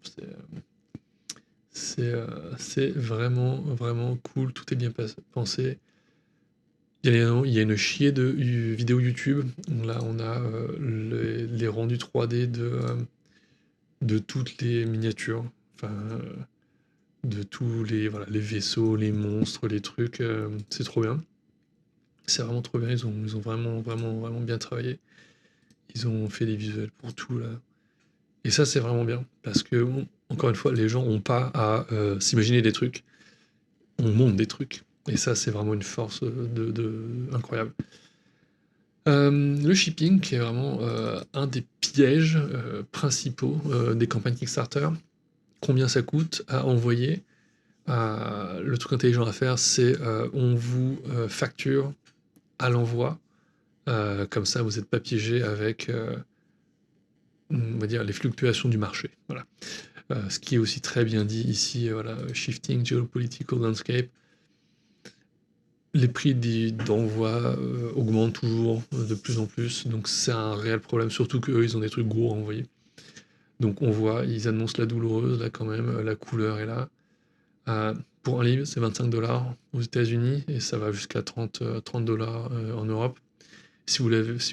c'est vraiment, vraiment cool. Tout est bien pensé. Il y a une chier de vidéos YouTube. Là, on a les rendus 3D de toutes les miniatures. Enfin, de tous voilà, les vaisseaux, les monstres, les trucs. C'est trop bien. C'est vraiment trop bien. Ils ont vraiment, vraiment, vraiment bien travaillé. Ils ont fait des visuels pour tout, là. Et ça, c'est vraiment bien. Parce que, bon, encore une fois, les gens n'ont pas à s'imaginer des trucs. On monte des trucs. Et ça, c'est vraiment une force incroyable. Le shipping, qui est vraiment un des pièges principaux des campagnes Kickstarter. Combien ça coûte à envoyer? Le truc intelligent à faire, c'est on vous facture à l'envoi. Comme ça, vous n'êtes pas piégé avec on va dire, les fluctuations du marché. Voilà. Ce qui est aussi très bien dit ici, voilà, shifting geopolitical landscape. Les prix d'envoi augmentent toujours de plus en plus, donc c'est un réel problème, surtout qu'eux, ils ont des trucs gros à envoyer. Donc on voit, ils annoncent la douloureuse, là quand même, la couleur est là. Pour un livre, c'est 25$ aux États-Unis et ça va jusqu'à 30$ en Europe. Si vous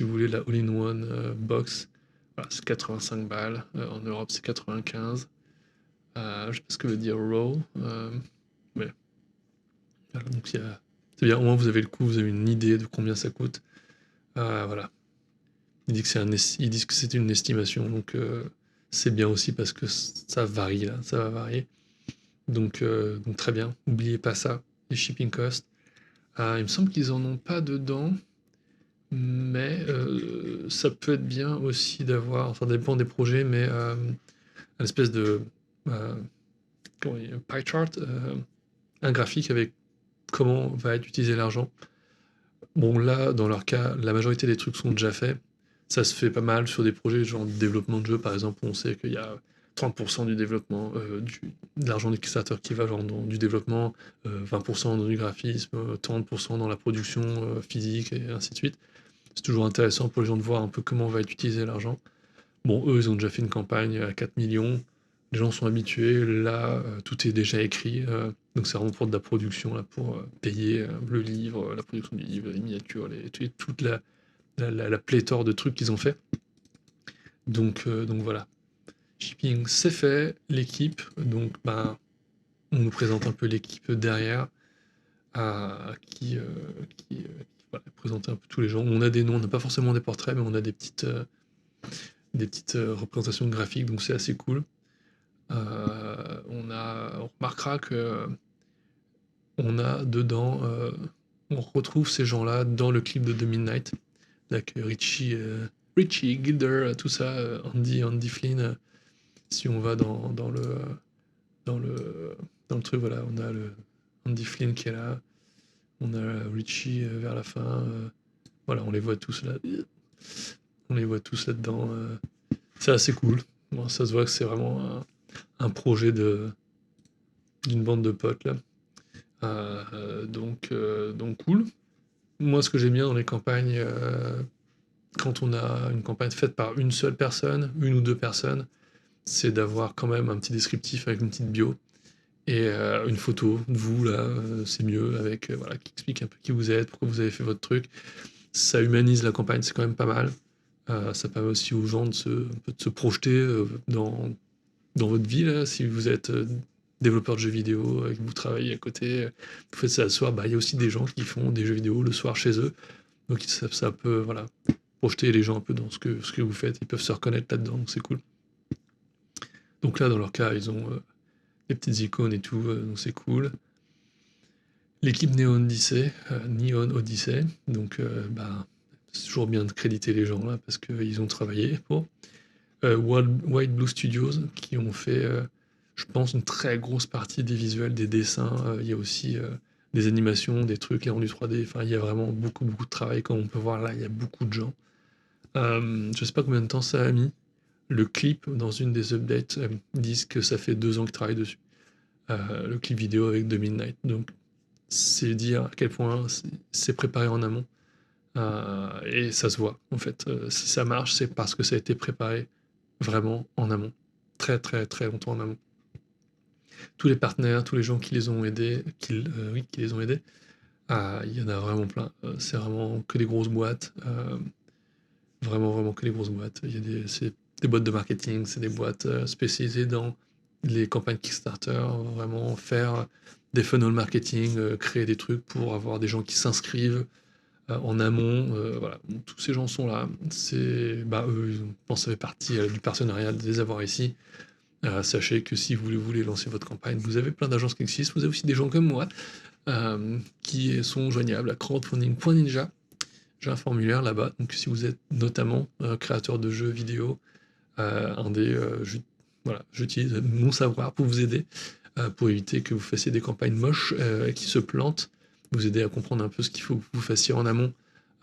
voulez la all-in-one box, voilà, c'est 85 balles. En Europe, c'est 95. Je sais pas ce que veut dire raw. Mais voilà, donc c'est bien, au moins vous avez le coût, vous avez une idée de combien ça coûte. Voilà. Ils disent que c'est une estimation, donc c'est bien aussi parce que ça varie là, ça va varier. Donc très bien, n'oubliez pas ça, les shipping costs. Il me semble qu'ils en ont pas dedans, mais ça peut être bien aussi d'avoir, enfin ça dépend des projets, mais une espèce de euh, pie chart, un graphique avec comment va être utilisé l'argent. Bon, là, dans leur cas, la majorité des trucs sont déjà faits. Ça se fait pas mal sur des projets genre de développement de jeu, par exemple, où on sait qu'il y a 30% du développement, de l'argent du Kickstarter qui va genre dans du développement, 20% dans du graphisme, 30% dans la production physique, et ainsi de suite. C'est toujours intéressant pour les gens de voir un peu comment va être utilisé l'argent. Bon, eux, ils ont déjà fait une campagne à 4 millions. Les gens sont habitués. Là, tout est déjà écrit. Donc, c'est vraiment pour de la production, là, pour payer le livre, la production du livre, les miniatures, toute la pléthore de trucs qu'ils ont fait. Donc voilà. Shipping, c'est fait. L'équipe, donc, ben, on nous présente un peu l'équipe derrière. qui voilà, présenter un peu tous les gens. On a des noms, on n'a pas forcément des portraits, mais on a des petites représentations graphiques, donc c'est assez cool. On remarquera que on a dedans, on retrouve ces gens-là dans le clip de The Midnight, avec Richie Gilder, tout ça, Andy Flynn. Si on va dans le, dans le truc, voilà, on a Andy Flynn qui est là, on a Richie vers la fin. Voilà, on les voit tous là. On les voit tous là-dedans. C'est assez cool. Bon, ça se voit que c'est vraiment un projet d'une bande de potes là. Donc cool. Moi, ce que j'aime bien dans les campagnes, quand on a une campagne faite par une seule personne, une ou deux personnes, c'est d'avoir quand même un petit descriptif avec une petite bio et une photo de vous là, c'est mieux, avec voilà, qui explique un peu qui vous êtes, pourquoi vous avez fait votre truc. Ça humanise la campagne, c'est quand même pas mal. Ça permet aussi aux gens de se projeter dans votre vie là, si vous êtes développeur de jeux vidéo, que vous travaillez à côté, vous faites ça le soir, il y a aussi des gens qui font des jeux vidéo le soir chez eux, donc ça peut voilà, projeter les gens un peu dans ce que vous faites, ils peuvent se reconnaître là-dedans, donc c'est cool. Donc là, dans leur cas, ils ont des petites icônes et tout, donc c'est cool. L'équipe Neon Odyssey, donc c'est toujours bien de créditer les gens là, parce qu'ils ont travaillé pour. White Blue Studios, qui ont fait, je pense, une très grosse partie des visuels, des dessins. Il y a aussi des animations, des trucs, les rendus 3D. Enfin, il y a vraiment beaucoup, beaucoup de travail. Comme on peut voir là, il y a beaucoup de gens. Je sais pas combien de temps ça a mis. Le clip, dans une des updates, disent que ça fait 2 ans qu'ils travaillent dessus. Le clip vidéo avec The Midnight. Donc, c'est dire à quel point c'est préparé en amont. Et ça se voit, en fait. Si ça marche, c'est parce que ça a été préparé vraiment en amont. Très, très, très longtemps en amont. Tous les partenaires, tous les gens qui les ont aidés, qui les ont aidés, il y en a vraiment plein. C'est vraiment que des grosses boîtes. Vraiment, vraiment que des grosses boîtes. C'est des boîtes de marketing, c'est des boîtes spécialisées dans les campagnes Kickstarter, vraiment faire des funnel marketing, créer des trucs pour avoir des gens qui s'inscrivent en amont. Voilà, tous ces gens sont là. Eux, je pense que ça fait partie du partenariat de les avoir ici. Sachez que si vous voulez lancer votre campagne, vous avez plein d'agences qui existent. Vous avez aussi des gens comme moi qui sont joignables à crowdfunding.ninja. J'ai un formulaire là-bas. Donc si vous êtes notamment créateur de jeux vidéo, voilà, j'utilise mon savoir pour vous aider, pour éviter que vous fassiez des campagnes moches qui se plantent, vous aider à comprendre un peu ce qu'il faut que vous fassiez en amont.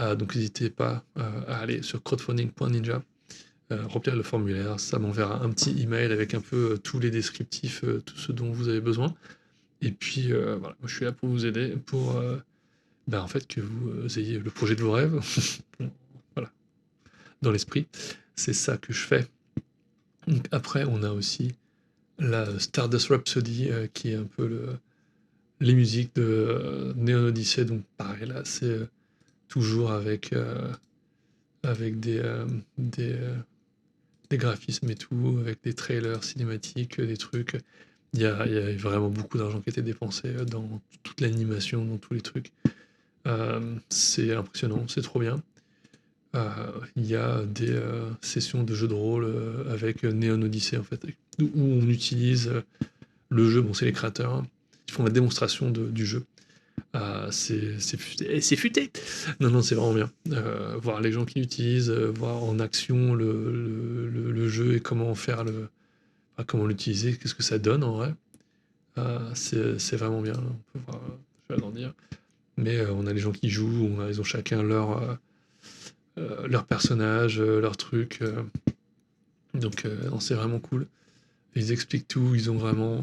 Donc n'hésitez pas à aller sur crowdfunding.ninja, remplir le formulaire, ça m'enverra un petit email avec un peu tous les descriptifs, tout ce dont vous avez besoin. Et puis voilà, moi je suis là pour vous aider, pour en fait que vous ayez le projet de vos rêves, voilà, dans l'esprit. C'est ça que je fais. Donc après, on a aussi la Stardust Rhapsody, qui est un peu les musiques de Neon Odyssey. Donc pareil, là, c'est toujours avec des graphismes et tout, avec des trailers cinématiques, des trucs. Il y a vraiment beaucoup d'argent qui a été dépensé dans toute l'animation, dans tous les trucs. C'est impressionnant, c'est trop bien. Il y a des sessions de jeux de rôle avec Neon Odyssey, en fait, où on utilise le jeu. Bon, c'est les créateurs, hein, qui font la démonstration du jeu. C'est futé. C'est futé. Non, c'est vraiment bien. Voir les gens qui l'utilisent, voir en action le jeu et comment faire comment l'utiliser, qu'est-ce que ça donne en vrai. C'est vraiment bien. On peut voir, je vais agrandir. Mais on a les gens qui jouent, ils ont chacun leur personnage, leur truc. Donc c'est vraiment cool. Ils expliquent tout, ils ont vraiment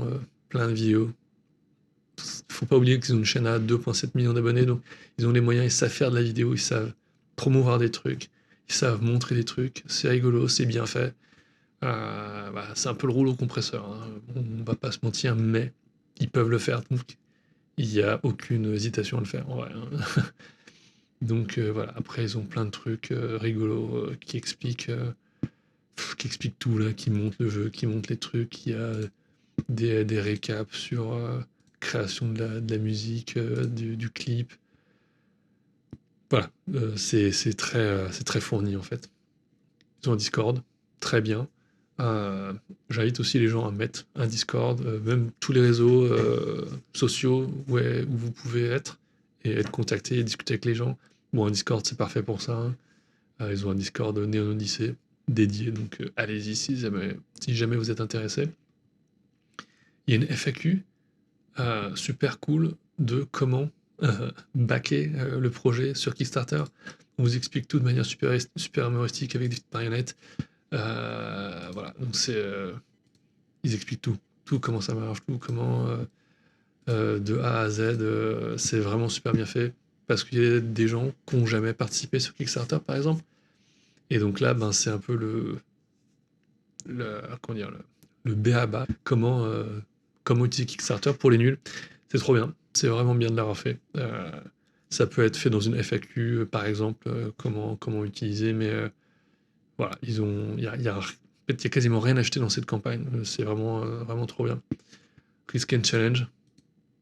plein de vidéos. Faut pas oublier qu'ils ont une chaîne à 2,7 millions d'abonnés, donc ils ont les moyens, ils savent faire de la vidéo, ils savent promouvoir des trucs, ils savent montrer des trucs, c'est rigolo, c'est bien fait. C'est un peu le rouleau compresseur, hein. On va pas se mentir, mais ils peuvent le faire, donc il n'y a aucune hésitation à le faire en vrai, hein. Donc voilà, après ils ont plein de trucs rigolos qui expliquent tout là, qui montrent le jeu, qui montrent les trucs, il y a des récaps sur création de la musique, du clip. Voilà, c'est très fourni en fait. Ils ont un Discord, très bien. J'invite aussi les gens à mettre un Discord, même tous les réseaux sociaux où vous pouvez être et être contacté et discuter avec les gens. Bon, un Discord, c'est parfait pour ça, hein. Ils ont un Discord Néon Odyssey dédié, donc allez-y si jamais vous êtes intéressé. Il y a une FAQ super cool de comment backer le projet sur Kickstarter. On vous explique tout de manière super humoristique avec des petites marionnettes. Voilà, donc ils expliquent tout comment ça marche, tout comment de A à Z, c'est vraiment super bien fait parce qu'il y a des gens qui n'ont jamais participé sur Kickstarter par exemple. Et donc là, ben, c'est un peu comment dire, le b.a.-ba, comment utiliser Kickstarter pour les nuls. C'est trop bien, c'est vraiment bien de l'avoir fait. Ça peut être fait dans une FAQ, par exemple, comment utiliser, mais voilà, il y a quasiment rien acheté dans cette campagne. C'est vraiment trop bien. Risk and Challenge,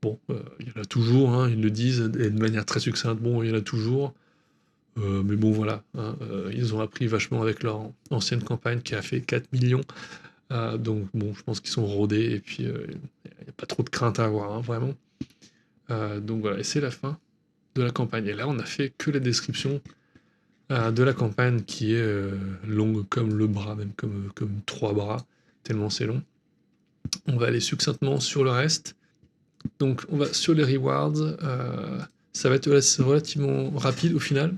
bon, il y en a toujours, hein, ils le disent, et de manière très succincte, bon, il y en a toujours. Mais bon, voilà, hein, ils ont appris vachement avec leur ancienne campagne qui a fait 4 millions. Donc bon, je pense qu'ils sont rodés et puis il n'y a pas trop de crainte à avoir, hein, vraiment. Donc voilà, et c'est la fin de la campagne. Et là, on a fait que la description de la campagne qui est longue comme le bras, même comme 3 bras, tellement c'est long. On va aller succinctement sur le reste. Donc on va sur les rewards. Ça va être relativement rapide au final,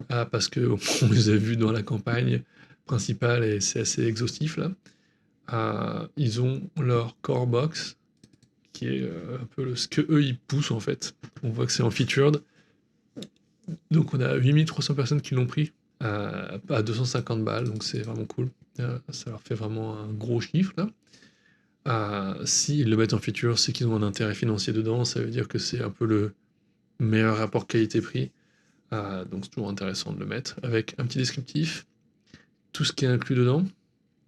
parce qu'on les a vus dans la campagne principale et c'est assez exhaustif là. Ils ont leur core box qui est un peu ce que eux ils poussent en fait. On voit que c'est en featured. Donc on a 8300 personnes qui l'ont pris à 250 balles, donc c'est vraiment cool. Ça leur fait vraiment un gros chiffre là. S'ils le mettent en feature, c'est qu'ils ont un intérêt financier dedans, ça veut dire que c'est un peu le meilleur rapport qualité-prix. Donc c'est toujours intéressant de le mettre avec un petit descriptif, tout ce qui est inclus dedans.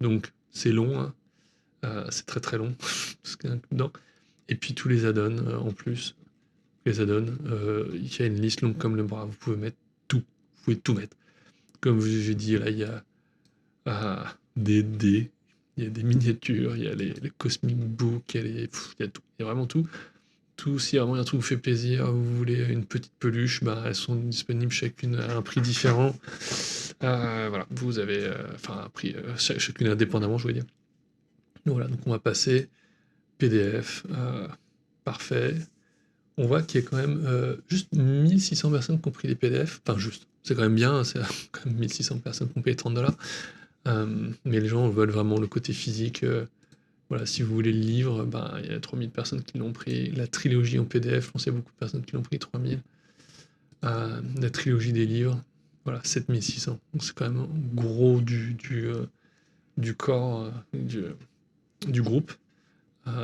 Donc c'est long, hein. C'est très très long, tout ce qui est inclus dedans. Et puis tous les add-ons en plus. Les add-ons, il y a une liste longue comme le bras, vous pouvez mettre tout. Vous pouvez tout mettre. Comme j'ai dit, là, il y a des dés, il y a des miniatures, il y a les Cosmic Books, il y a tout. Il y a vraiment tout. Tout, si vraiment il y a un truc qui vous fait plaisir, vous voulez une petite peluche, bah, elles sont disponibles chacune à un prix différent. Voilà, vous avez un prix chacune indépendamment, je veux dire. Donc voilà, donc on va passer PDF, parfait. On voit qu'il y a quand même juste 1600 personnes qui ont pris les PDF. Enfin, juste, c'est quand même bien, c'est quand même 1600 personnes qui ont payé 30$. Mais les gens veulent vraiment le côté physique. Voilà, si vous voulez le livre, ben, il y a 3000 personnes qui l'ont pris. La trilogie en PDF, je pense qu'il y a beaucoup de personnes qui l'ont pris, 3000. La trilogie des livres, voilà, 7600. Donc c'est quand même gros du corps du groupe.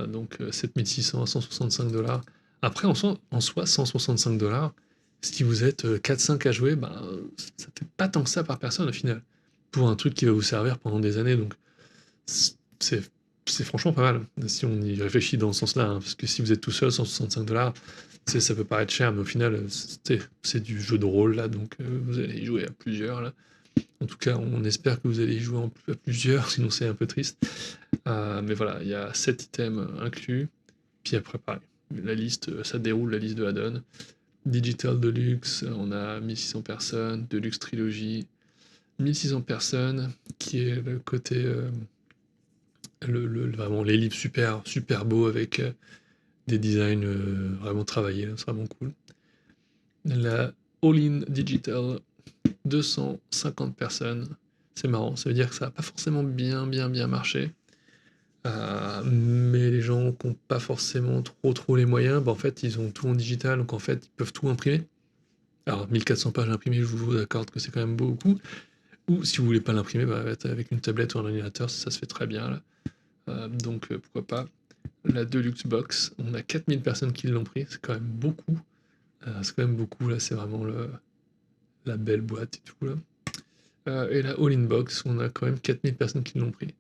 Donc 7600 à 165$. Après, en soi, 165$, si vous êtes 4-5 à jouer, ben, ça fait pas tant que ça par personne au final. Pour un truc qui va vous servir pendant des années. Donc c'est franchement pas mal, si on y réfléchit dans ce sens-là. Hein, parce que si vous êtes tout seul, 165$, ça peut paraître cher, mais au final, c'est du jeu de rôle, là, donc vous allez y jouer à plusieurs, là. En tout cas, on espère que vous allez y jouer à plusieurs, sinon c'est un peu triste. Mais voilà, il y a 7 items inclus. Puis après, pareil, la liste, ça déroule la liste de add-on. Digital Deluxe, on a 1600 personnes. Deluxe Trilogy, 1600 personnes, qui est le côté... vraiment les livres super beaux avec des designs vraiment travaillés, c'est vraiment cool. La All-in Digital, 250 personnes. C'est marrant, ça veut dire que ça n'a pas forcément bien marché. Mais les gens qui n'ont pas forcément trop les moyens, bah en fait, ils ont tout en digital, donc en fait, ils peuvent tout imprimer. Alors, 1400 pages imprimées, je vous accorde que c'est quand même beaucoup. Ou si vous voulez pas l'imprimer, bah, avec une tablette ou un ordinateur, ça se fait très bien, là. Donc, pourquoi pas. La Deluxe Box, on a 4000 personnes qui l'ont pris, c'est quand même beaucoup. Là, c'est vraiment la belle boîte et tout, là. Et la All-in Box, on a quand même 4000 personnes qui l'ont pris.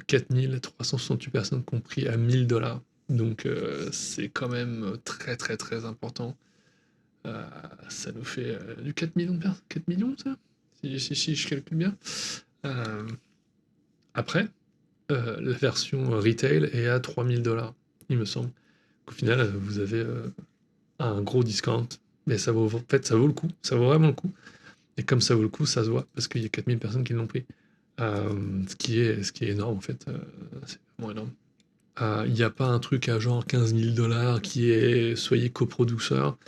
4368 personnes qui ont pris à 1000$. Donc c'est quand même très très très important. Ça nous fait du 4 millions de personnes, 4 millions ça, si je calcule bien. Euh, Après, la version retail est à 3 000 $, il me semble. Au final, vous avez un gros discount, mais en fait, ça vaut le coup, ça vaut vraiment le coup. Et comme ça vaut le coup, ça se voit, parce qu'il y a 4 000 personnes qui l'ont pris. Ce qui est énorme, en fait. C'est vraiment énorme. Il n'y a pas un truc à genre 15 000 $ qui est soyez coproducteur.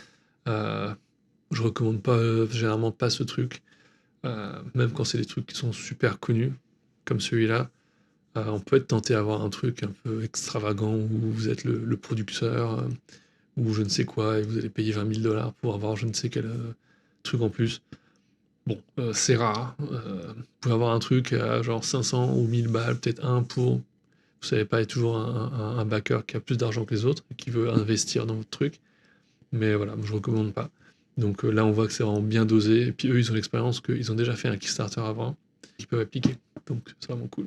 Euh, je recommande pas, généralement pas ce truc. Même quand c'est des trucs qui sont super connus, comme celui-là. On peut être tenté à avoir un truc un peu extravagant où vous êtes le producteur ou je ne sais quoi et vous allez payer 20 000 $ pour avoir je ne sais quel truc en plus. Bon, c'est rare. Vous pouvez avoir un truc à genre 500 ou 1000 balles, peut-être un pour, vous savez pas, il y a toujours un backer qui a plus d'argent que les autres et qui veut investir dans votre truc. Mais voilà, je recommande pas. Donc là, on voit que c'est vraiment bien dosé. Et puis eux, ils ont l'expérience qu'ils ont déjà fait un Kickstarter avant, qu'ils peuvent appliquer. Donc c'est vraiment cool.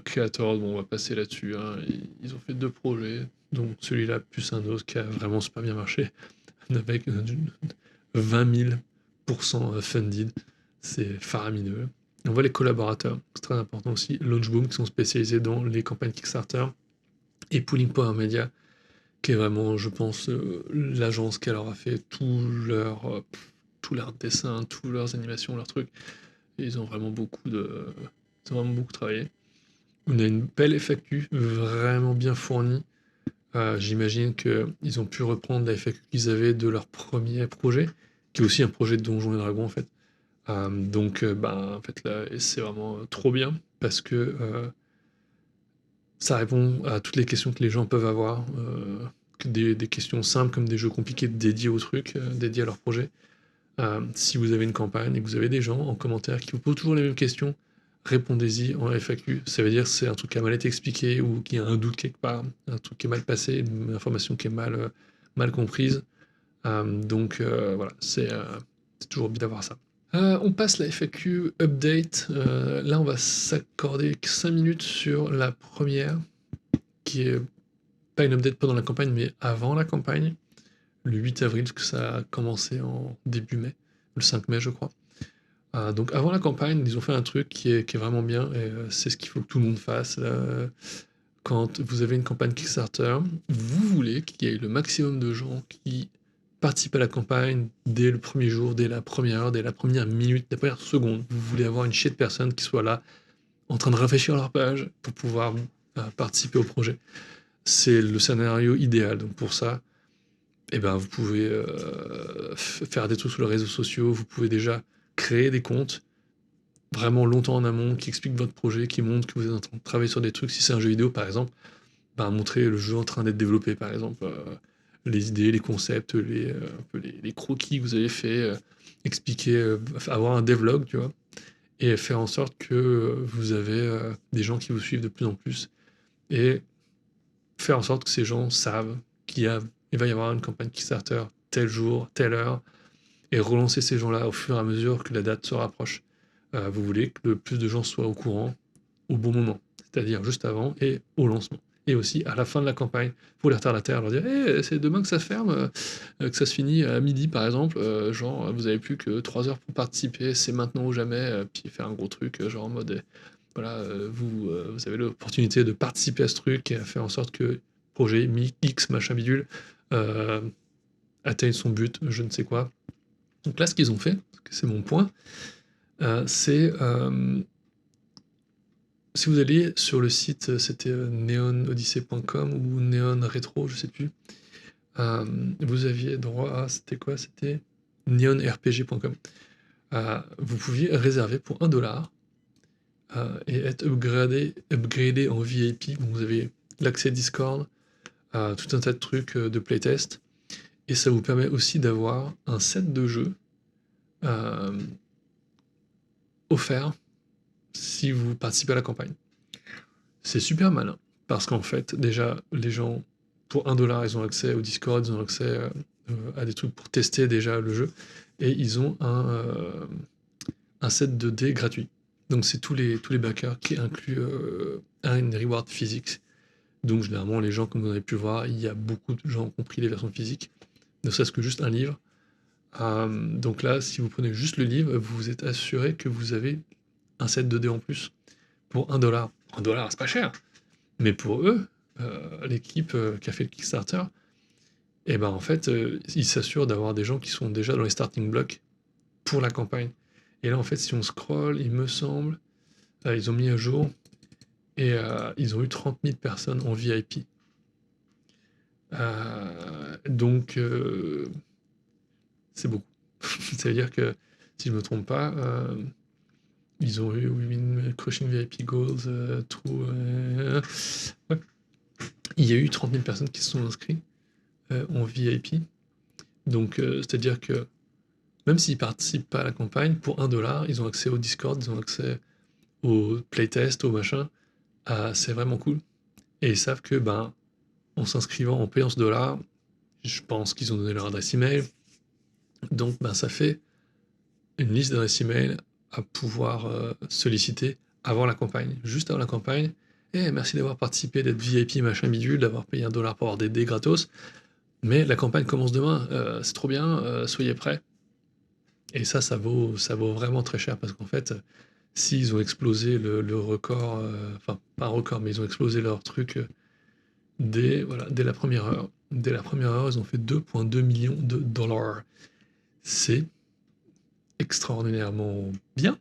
Creator, bon, on va passer là-dessus, hein. Ils ont fait 2 projets, dont celui-là plus un autre qui a vraiment super bien marché, avec 20 000% funded. C'est faramineux. On voit les collaborateurs, c'est très important aussi. Launchboom, qui sont spécialisés dans les campagnes Kickstarter, et Pooling Power Media, qui est vraiment, je pense, l'agence qui leur a fait tous leurs dessins, tous leurs animations, leurs trucs. Et ils ont vraiment beaucoup travaillé. On a une belle FAQ, vraiment bien fournie. J'imagine qu'ils ont pu reprendre la FAQ qu'ils avaient de leur premier projet, qui est aussi un projet de Donjons et Dragons en fait. En fait là, c'est vraiment trop bien parce que ça répond à toutes les questions que les gens peuvent avoir, des questions simples comme des jeux compliqués dédiés au truc, dédiés à leur projet. Si vous avez une campagne et que vous avez des gens en commentaire qui vous posent toujours les mêmes questions, répondez-y en FAQ. Ça veut dire que c'est un truc qui a mal été expliqué ou qu'il y a un doute quelque part, un truc qui est mal passé, une information qui est mal comprise. Voilà, c'est toujours bien d'avoir ça. On passe la FAQ update. Là, on va s'accorder 5 minutes sur la première, qui est pas une update pendant la campagne, mais avant la campagne, le 8 avril, parce que ça a commencé en début mai, le 5 mai, je crois. Donc avant la campagne, ils ont fait un truc qui est vraiment bien, et c'est ce qu'il faut que tout le monde fasse. Quand vous avez une campagne Kickstarter, vous voulez qu'il y ait le maximum de gens qui participent à la campagne dès le premier jour, dès la première heure, dès la première minute, la première seconde. Vous voulez avoir une chier de personnes qui soient là, en train de rafraîchir leur page pour pouvoir participer au projet. C'est le scénario idéal. Donc pour ça, vous pouvez faire des trucs sur les réseaux sociaux, vous pouvez déjà créer des comptes vraiment longtemps en amont qui expliquent votre projet, qui montrent que vous êtes en train de travailler sur des trucs. Si c'est un jeu vidéo, par exemple, montrer le jeu en train d'être développé, par exemple, les idées, les concepts, un peu les croquis que vous avez fait, expliquer, avoir un devlog, tu vois, et faire en sorte que vous avez des gens qui vous suivent de plus en plus, et faire en sorte que ces gens savent qu'il va y avoir une campagne Kickstarter tel jour, telle heure, et relancer ces gens-là au fur et à mesure que la date se rapproche. Vous voulez que le plus de gens soient au courant au bon moment, c'est-à-dire juste avant et au lancement. Et aussi à la fin de la campagne, pour les retardataires, leur dire hey, c'est demain que ça se ferme, que ça se finit à midi par exemple, genre vous avez plus que 3 heures pour participer, c'est maintenant ou jamais, puis faire un gros truc, genre en mode voilà, vous avez l'opportunité de participer à ce truc et à faire en sorte que projet X machin bidule atteigne son but, je ne sais quoi. Donc là, ce qu'ils ont fait, parce que c'est mon point, c'est si vous allez sur le site, c'était neonodyssey.com ou Neon Retro, je sais plus, vous aviez droit à, c'était quoi? C'était neonrpg.com. Vous pouviez réserver pour 1 $, et être upgradé en VIP. Donc vous avez l'accès Discord, tout un tas de trucs de playtest, et ça vous permet aussi d'avoir un set de jeux offert si vous participez à la campagne. C'est super malin, parce qu'en fait, déjà, les gens, pour 1 $, ils ont accès au Discord, ils ont accès à des trucs pour tester déjà le jeu, et ils ont un set de dés gratuit. Donc c'est tous les backers qui incluent une reward physique. Donc généralement, les gens, comme vous avez pu le voir, il y a beaucoup de gens qui ont pris les versions physiques, ne serait-ce que juste un livre. Donc là, si vous prenez juste le livre, vous vous êtes assuré que vous avez un set de dés en plus pour 1$. 1$, c'est pas cher. Mais pour eux, l'équipe qui a fait le Kickstarter, et ben en fait, ils s'assurent d'avoir des gens qui sont déjà dans les starting blocks pour la campagne. Et là, en fait, si on scroll, il me semble, ils ont mis à jour, et ils ont eu 30 000 personnes en VIP. Donc, c'est beaucoup. Ça veut dire que, si je me trompe pas, ils ont eu Crushing VIP Goals, ouais. Il y a eu 30 000 personnes qui se sont inscrites en VIP. Donc, c'est-à-dire que même s'ils participent pas à la campagne, pour 1$, ils ont accès au Discord, ils ont accès au playtest, au machin. C'est vraiment cool. Et ils savent que, ben, en s'inscrivant, en payant ce dollar, je pense qu'ils ont donné leur adresse email. Donc, ben, ça fait une liste d'adresses email à pouvoir solliciter avant la campagne. Juste avant la campagne, merci d'avoir participé, d'être VIP, machin bidule, d'avoir payé $1 pour avoir des dés gratos. Mais la campagne commence demain, c'est trop bien, soyez prêts. Et ça vaut vraiment très cher parce qu'en fait, s'ils ont explosé le record, enfin pas un record, mais ils ont explosé leur truc dès la première heure. Dès la première heure, ils ont fait 2,2 millions de dollars. C'est extraordinairement bien.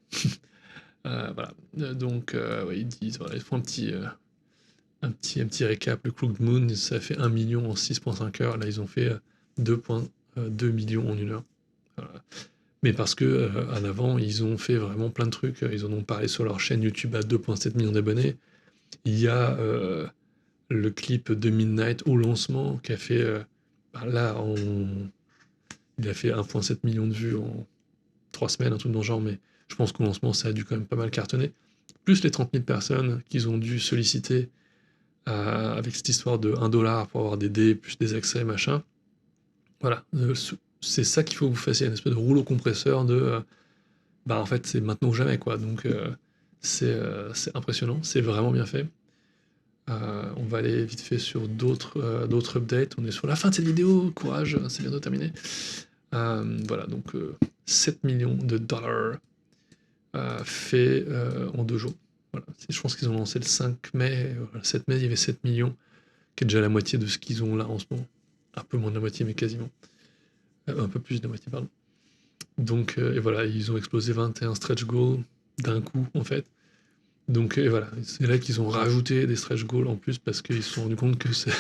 Voilà. Donc, ouais, ils disent, voilà, ils font un petit récap. Le Crooked Moon, ça fait 1 million en 6,5 heures. Là, ils ont fait 2,2 millions en 1 heure. Voilà. Mais parce que en avant, ils ont fait vraiment plein de trucs. Ils en ont parlé sur leur chaîne YouTube à 2,7 millions d'abonnés. Il y a le clip de Midnight au lancement qui a fait il a fait 1,7 million de vues en 3 semaines, un truc dans le genre, mais je pense qu'au lancement, ça a dû quand même pas mal cartonner. Plus les 30 000 personnes qu'ils ont dû solliciter avec cette histoire de 1$ pour avoir des dés, plus des accès, machin. Voilà, c'est ça qu'il faut que vous fassiez, une espèce de rouleau compresseur de... bah en fait, c'est maintenant ou jamais, quoi. Donc, c'est impressionnant, c'est vraiment bien fait. On va aller vite fait sur d'autres updates. On est sur la fin de cette vidéo, courage, c'est bientôt terminé. Voilà, donc 7 millions de dollars fait en 2 jours. Voilà. Je pense qu'ils ont lancé le 5 mai. Le 7 mai, il y avait 7 millions, qui est déjà la moitié de ce qu'ils ont là en ce moment. Un peu moins de la moitié, mais quasiment. Un peu plus de la moitié, pardon. Donc, et voilà, ils ont explosé 21 stretch goals d'un coup, en fait. Donc, et voilà, c'est là qu'ils ont rajouté des stretch goals en plus parce qu'ils se sont rendus compte que ça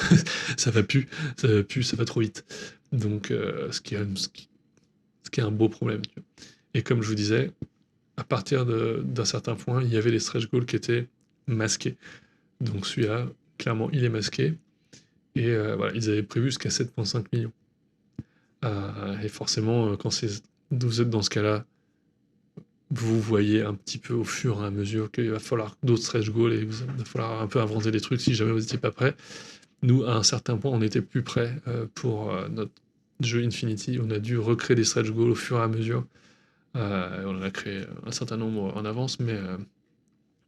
va plus, ça va trop vite. Donc, ce qui est un beau problème. Tu vois. Et comme je vous disais, à partir d'un certain point, il y avait les stretch goals qui étaient masqués. Donc celui-là, clairement, il est masqué. Et voilà, ils avaient prévu jusqu'à 7,5 millions. Et forcément, quand vous êtes dans ce cas-là, vous voyez un petit peu au fur et à mesure qu'il va falloir d'autres stretch goals et il va falloir un peu inventer des trucs si jamais vous n'étiez pas prêt. Nous, à un certain point, on n'était plus prêt pour notre jeu Infinity. On a dû recréer des stretch goals au fur et à mesure. On en a créé un certain nombre en avance, mais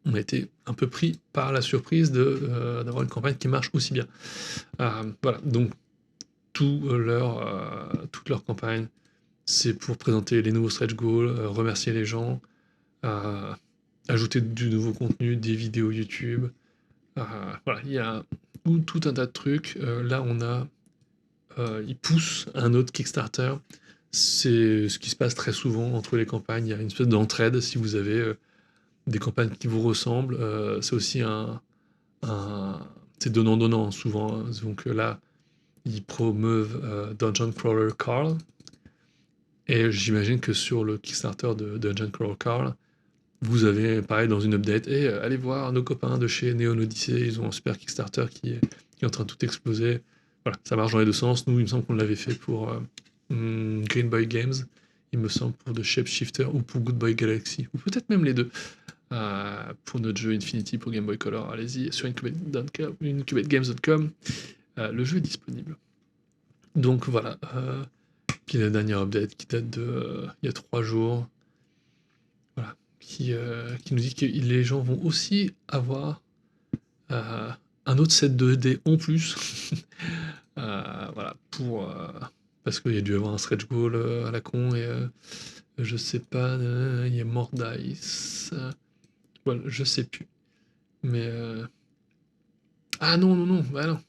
on a été un peu pris par la surprise d'avoir une campagne qui marche aussi bien. Voilà, donc toute leur campagne, c'est pour présenter les nouveaux stretch goals, remercier les gens, ajouter du nouveau contenu, des vidéos YouTube. Voilà, il y a tout un tas de trucs. Là, ils poussent un autre Kickstarter. C'est ce qui se passe très souvent entre les campagnes. Il y a une espèce d'entraide si vous avez des campagnes qui vous ressemblent. C'est aussi c'est donnant-donnant souvent. Hein. Donc là, ils promeuvent Dungeon Crawler Carl. Et j'imagine que sur le Kickstarter de Dungeon Crawler Carl, vous avez, pareil, dans une update, allez voir nos copains de chez Neon Odyssey, ils ont un super Kickstarter qui est en train de tout exploser. Voilà, ça marche dans les deux sens. Nous, il me semble qu'on l'avait fait pour Green Boy Games, il me semble pour The Shapeshifter ou pour Good Boy Galaxy, ou peut-être même les deux. Pour notre jeu Infinity pour Game Boy Color, allez-y sur incubategames.com. Le jeu est disponible. Donc voilà. Puis la dernière update qui date de il y a 3 jours. Voilà. Qui nous dit que les gens vont aussi avoir un autre set de dés en plus. Voilà, parce qu'il y a dû y avoir un stretch goal à la con, et je sais pas, il y a Mordice. Voilà, je sais plus. Mais. Ah non, non, non, bah non.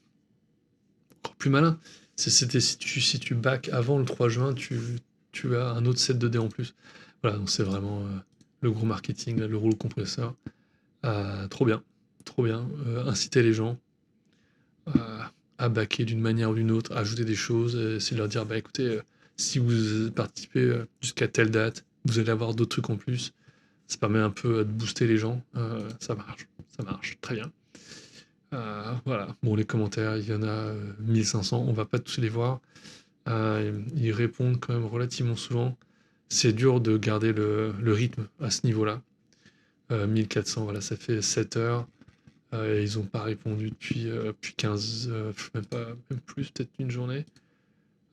Encore plus malin. C'était si tu back avant le 3 juin, tu as un autre set de dés en plus. Voilà, donc c'est vraiment le gros marketing, le rouleau compresseur. Trop bien, trop bien. Inciter les gens à backer d'une manière ou d'une autre, à ajouter des choses, c'est de leur dire, bah écoutez, si vous participez jusqu'à telle date, vous allez avoir d'autres trucs en plus. Ça permet un peu de booster les gens. Ça marche, très bien. Voilà, bon, les commentaires, il y en a 1500, on va pas tous les voir. Ils répondent quand même relativement souvent. C'est dur de garder le rythme à ce niveau-là. 1400, voilà, ça fait 7 heures. Et ils n'ont pas répondu depuis 15, même pas, même plus, peut-être une journée.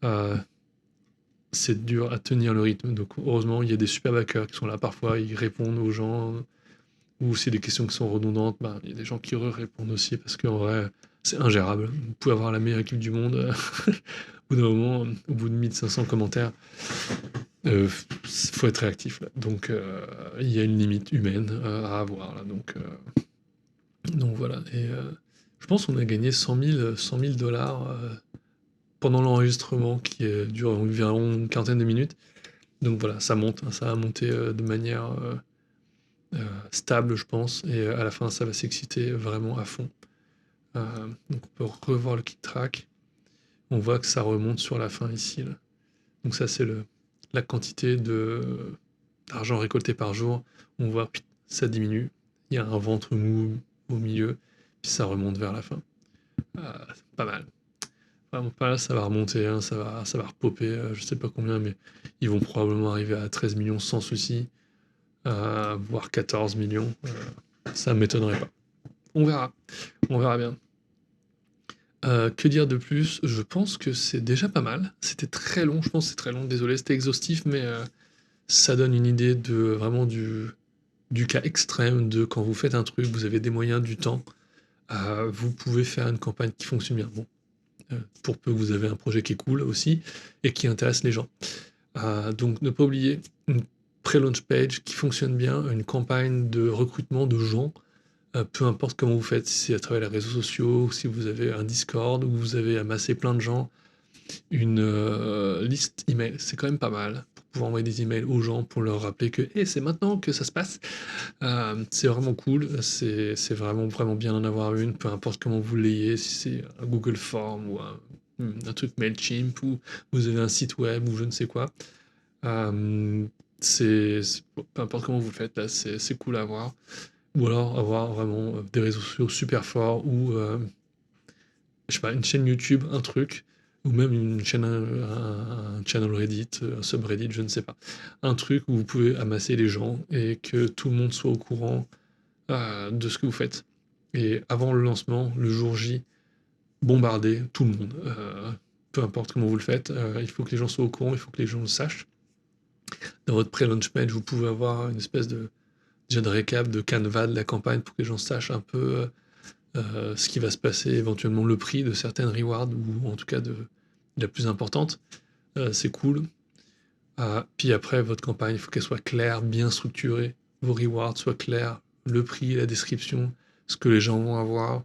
Euh, c'est dur à tenir le rythme. Donc heureusement, il y a des super backers qui sont là parfois, ils répondent aux gens. Ou c'est des questions qui sont redondantes, ben, il y a des gens qui répondent aussi parce qu'en vrai, c'est ingérable. Vous pouvez avoir la meilleure équipe du monde. Au bout d'un moment, au bout de 1500 commentaires, faut être réactif là. Donc il y a une limite humaine à avoir là. Donc voilà. Et je pense qu'on a gagné 100 000 dollars pendant l'enregistrement qui dure environ une quarantaine de minutes. Donc voilà, ça monte, hein, ça a monté de manière stable, je pense, et à la fin, ça va s'exciter vraiment à fond. Donc on peut revoir le kick track. On voit que ça remonte sur la fin ici, là. Donc ça, c'est la quantité d'argent récolté par jour. On voit, ça diminue. Il y a un ventre mou au milieu, puis ça remonte vers la fin. Pas mal. Vraiment pas mal, ça va remonter, hein, ça va repopper, je sais pas combien, mais ils vont probablement arriver à 13 millions sans souci, voire 14 millions. Ça m'étonnerait pas. On verra bien. Que dire de plus? Je pense que c'est déjà pas mal. C'était très long, je pense que c'est très long. Désolé, c'était exhaustif, mais ça donne une idée de vraiment du cas extrême de quand vous faites un truc, vous avez des moyens, du temps, vous pouvez faire une campagne qui fonctionne bien. Bon, pour peu que vous avez un projet qui est cool aussi et qui intéresse les gens. Donc ne pas oublier une pré-launch page qui fonctionne bien, une campagne de recrutement de gens, peu importe comment vous faites, si c'est à travers les réseaux sociaux, si vous avez un Discord, ou vous avez amassé plein de gens, une liste email, c'est quand même pas mal pour pouvoir envoyer des emails aux gens pour leur rappeler que hey, c'est maintenant que ça se passe. C'est vraiment cool, c'est vraiment, vraiment bien d'en avoir une, peu importe comment vous l'ayez, si c'est un Google Form ou un truc Mailchimp, ou vous avez un site web ou je ne sais quoi. Peu importe comment vous le faites, là, c'est cool à avoir. Ou alors avoir vraiment des réseaux sociaux super forts, ou je sais pas, une chaîne YouTube, un truc, ou même une chaîne, un channel Reddit, un subreddit, je ne sais pas. Un truc où vous pouvez amasser les gens et que tout le monde soit au courant de ce que vous faites. Et avant le lancement, le jour J, bombarder tout le monde. Peu importe comment vous le faites, il faut que les gens soient au courant, il faut que les gens le sachent. Dans votre pré-launch page, vous pouvez avoir une espèce déjà de récap, de canevas de la campagne pour que les gens sachent un peu ce qui va se passer, éventuellement le prix de certaines rewards, ou en tout cas de la plus importante. C'est cool. Puis après, votre campagne, il faut qu'elle soit claire, bien structurée, vos rewards soient clairs, le prix, la description, ce que les gens vont avoir,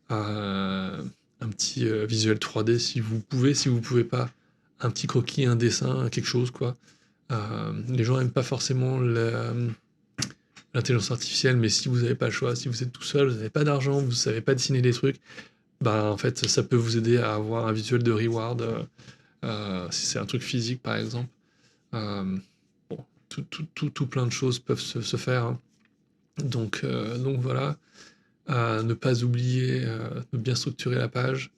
un petit visuel 3D si vous pouvez, si vous pouvez pas, un petit croquis, un dessin, quelque chose, quoi. Les gens n'aiment pas forcément l'intelligence artificielle, mais si vous n'avez pas le choix, si vous êtes tout seul, vous n'avez pas d'argent, vous ne savez pas dessiner des trucs, bah en fait ça peut vous aider à avoir un visuel de reward, si c'est un truc physique par exemple. Bon, tout plein de choses peuvent se faire, hein. Donc voilà, ne pas oublier de bien structurer la page,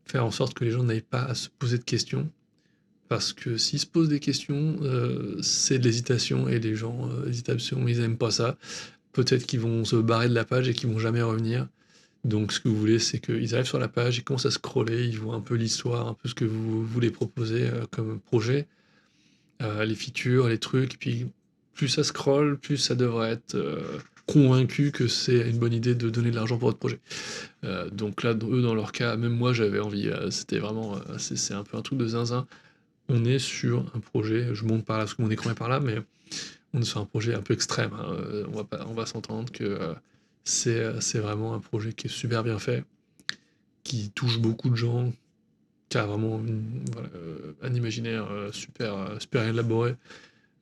faire en sorte que les gens n'aient pas à se poser de questions. Parce que s'ils se posent des questions, c'est de l'hésitation, et les gens, hésitation, ils aiment pas ça. Peut-être qu'ils vont se barrer de la page et qu'ils vont jamais revenir. Donc ce que vous voulez, c'est qu'ils arrivent sur la page, ils commencent à scroller, ils voient un peu l'histoire, un peu ce que vous voulez proposer comme projet, les features, les trucs, puis plus ça scrolle, plus ça devrait être convaincus que c'est une bonne idée de donner de l'argent pour votre projet. Donc là, eux, dans leur cas, même moi, j'avais envie. C'était vraiment, c'est un peu un truc de zinzin. On est sur un projet, je monte par là parce que mon écran est par là, mais on est sur un projet un peu extrême, hein. On va s'entendre que c'est vraiment un projet qui est super bien fait, qui touche beaucoup de gens, qui a vraiment voilà, un imaginaire super élaboré.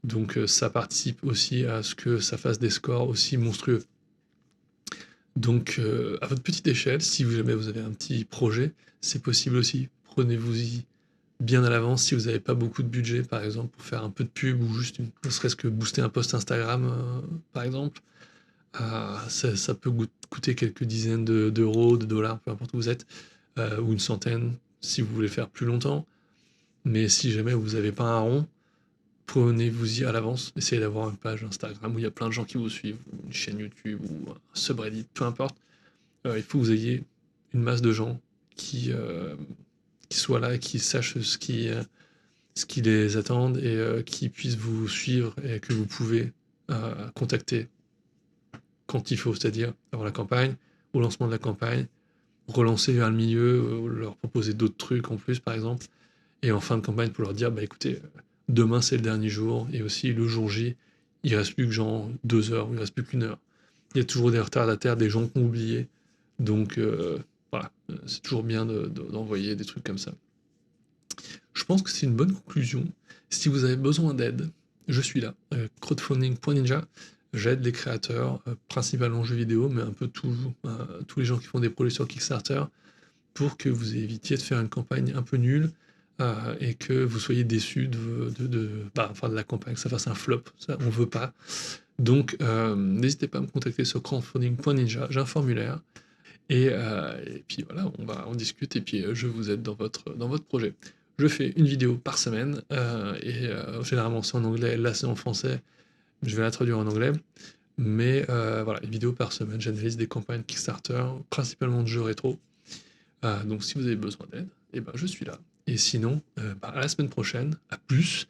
Donc ça participe aussi à ce que ça fasse des scores aussi monstrueux. Donc à votre petite échelle, si jamais vous avez un petit projet, c'est possible aussi. Prenez-vous-y bien à l'avance si vous n'avez pas beaucoup de budget, par exemple, pour faire un peu de pub ou juste ne serait-ce que booster un post Instagram, par exemple. Ça peut coûter quelques dizaines d'euros, de dollars, peu importe où vous êtes, ou une centaine si vous voulez faire plus longtemps. Mais si jamais vous n'avez pas un rond, prenez-vous-y à l'avance. Essayez d'avoir une page Instagram où il y a plein de gens qui vous suivent, ou une chaîne YouTube, ou un subreddit, peu importe. Il faut que vous ayez une masse de gens qui soient là, qui sachent ce qui les attendent et qui puissent vous suivre et que vous pouvez contacter quand il faut, c'est-à-dire avant la campagne, au lancement de la campagne, relancer vers le milieu, leur proposer d'autres trucs en plus, par exemple, et en fin de campagne pour leur dire, bah écoutez, demain c'est le dernier jour, et aussi le jour J, il reste plus que genre 2 heures, ou il reste plus qu'une heure. Il y a toujours des retardataires, des gens qui ont oublié, donc voilà, c'est toujours bien d'envoyer des trucs comme ça. Je pense que c'est une bonne conclusion. Si vous avez besoin d'aide, je suis là. Crowdfunding.ninja. J'aide les créateurs, principalement jeux vidéo, mais un peu tous les gens qui font des projets sur Kickstarter, pour que vous évitiez de faire une campagne un peu nulle et que vous soyez déçus de la campagne, que ça fasse un flop. Ça, on veut pas. Donc, n'hésitez pas à me contacter sur crowdfunding.ninja. J'ai un formulaire. Et puis voilà, on discute et puis je vous aide dans votre projet. Je fais une vidéo par semaine généralement c'est en anglais, là c'est en français, je vais la traduire en anglais. Mais voilà, une vidéo par semaine, j'analyse des campagnes Kickstarter, principalement de jeux rétro. Donc si vous avez besoin d'aide, eh ben, je suis là. Et sinon, à la semaine prochaine, à plus,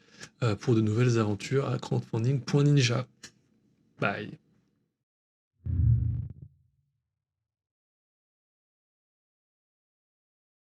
pour de nouvelles aventures à crowdfunding.ninja. Bye.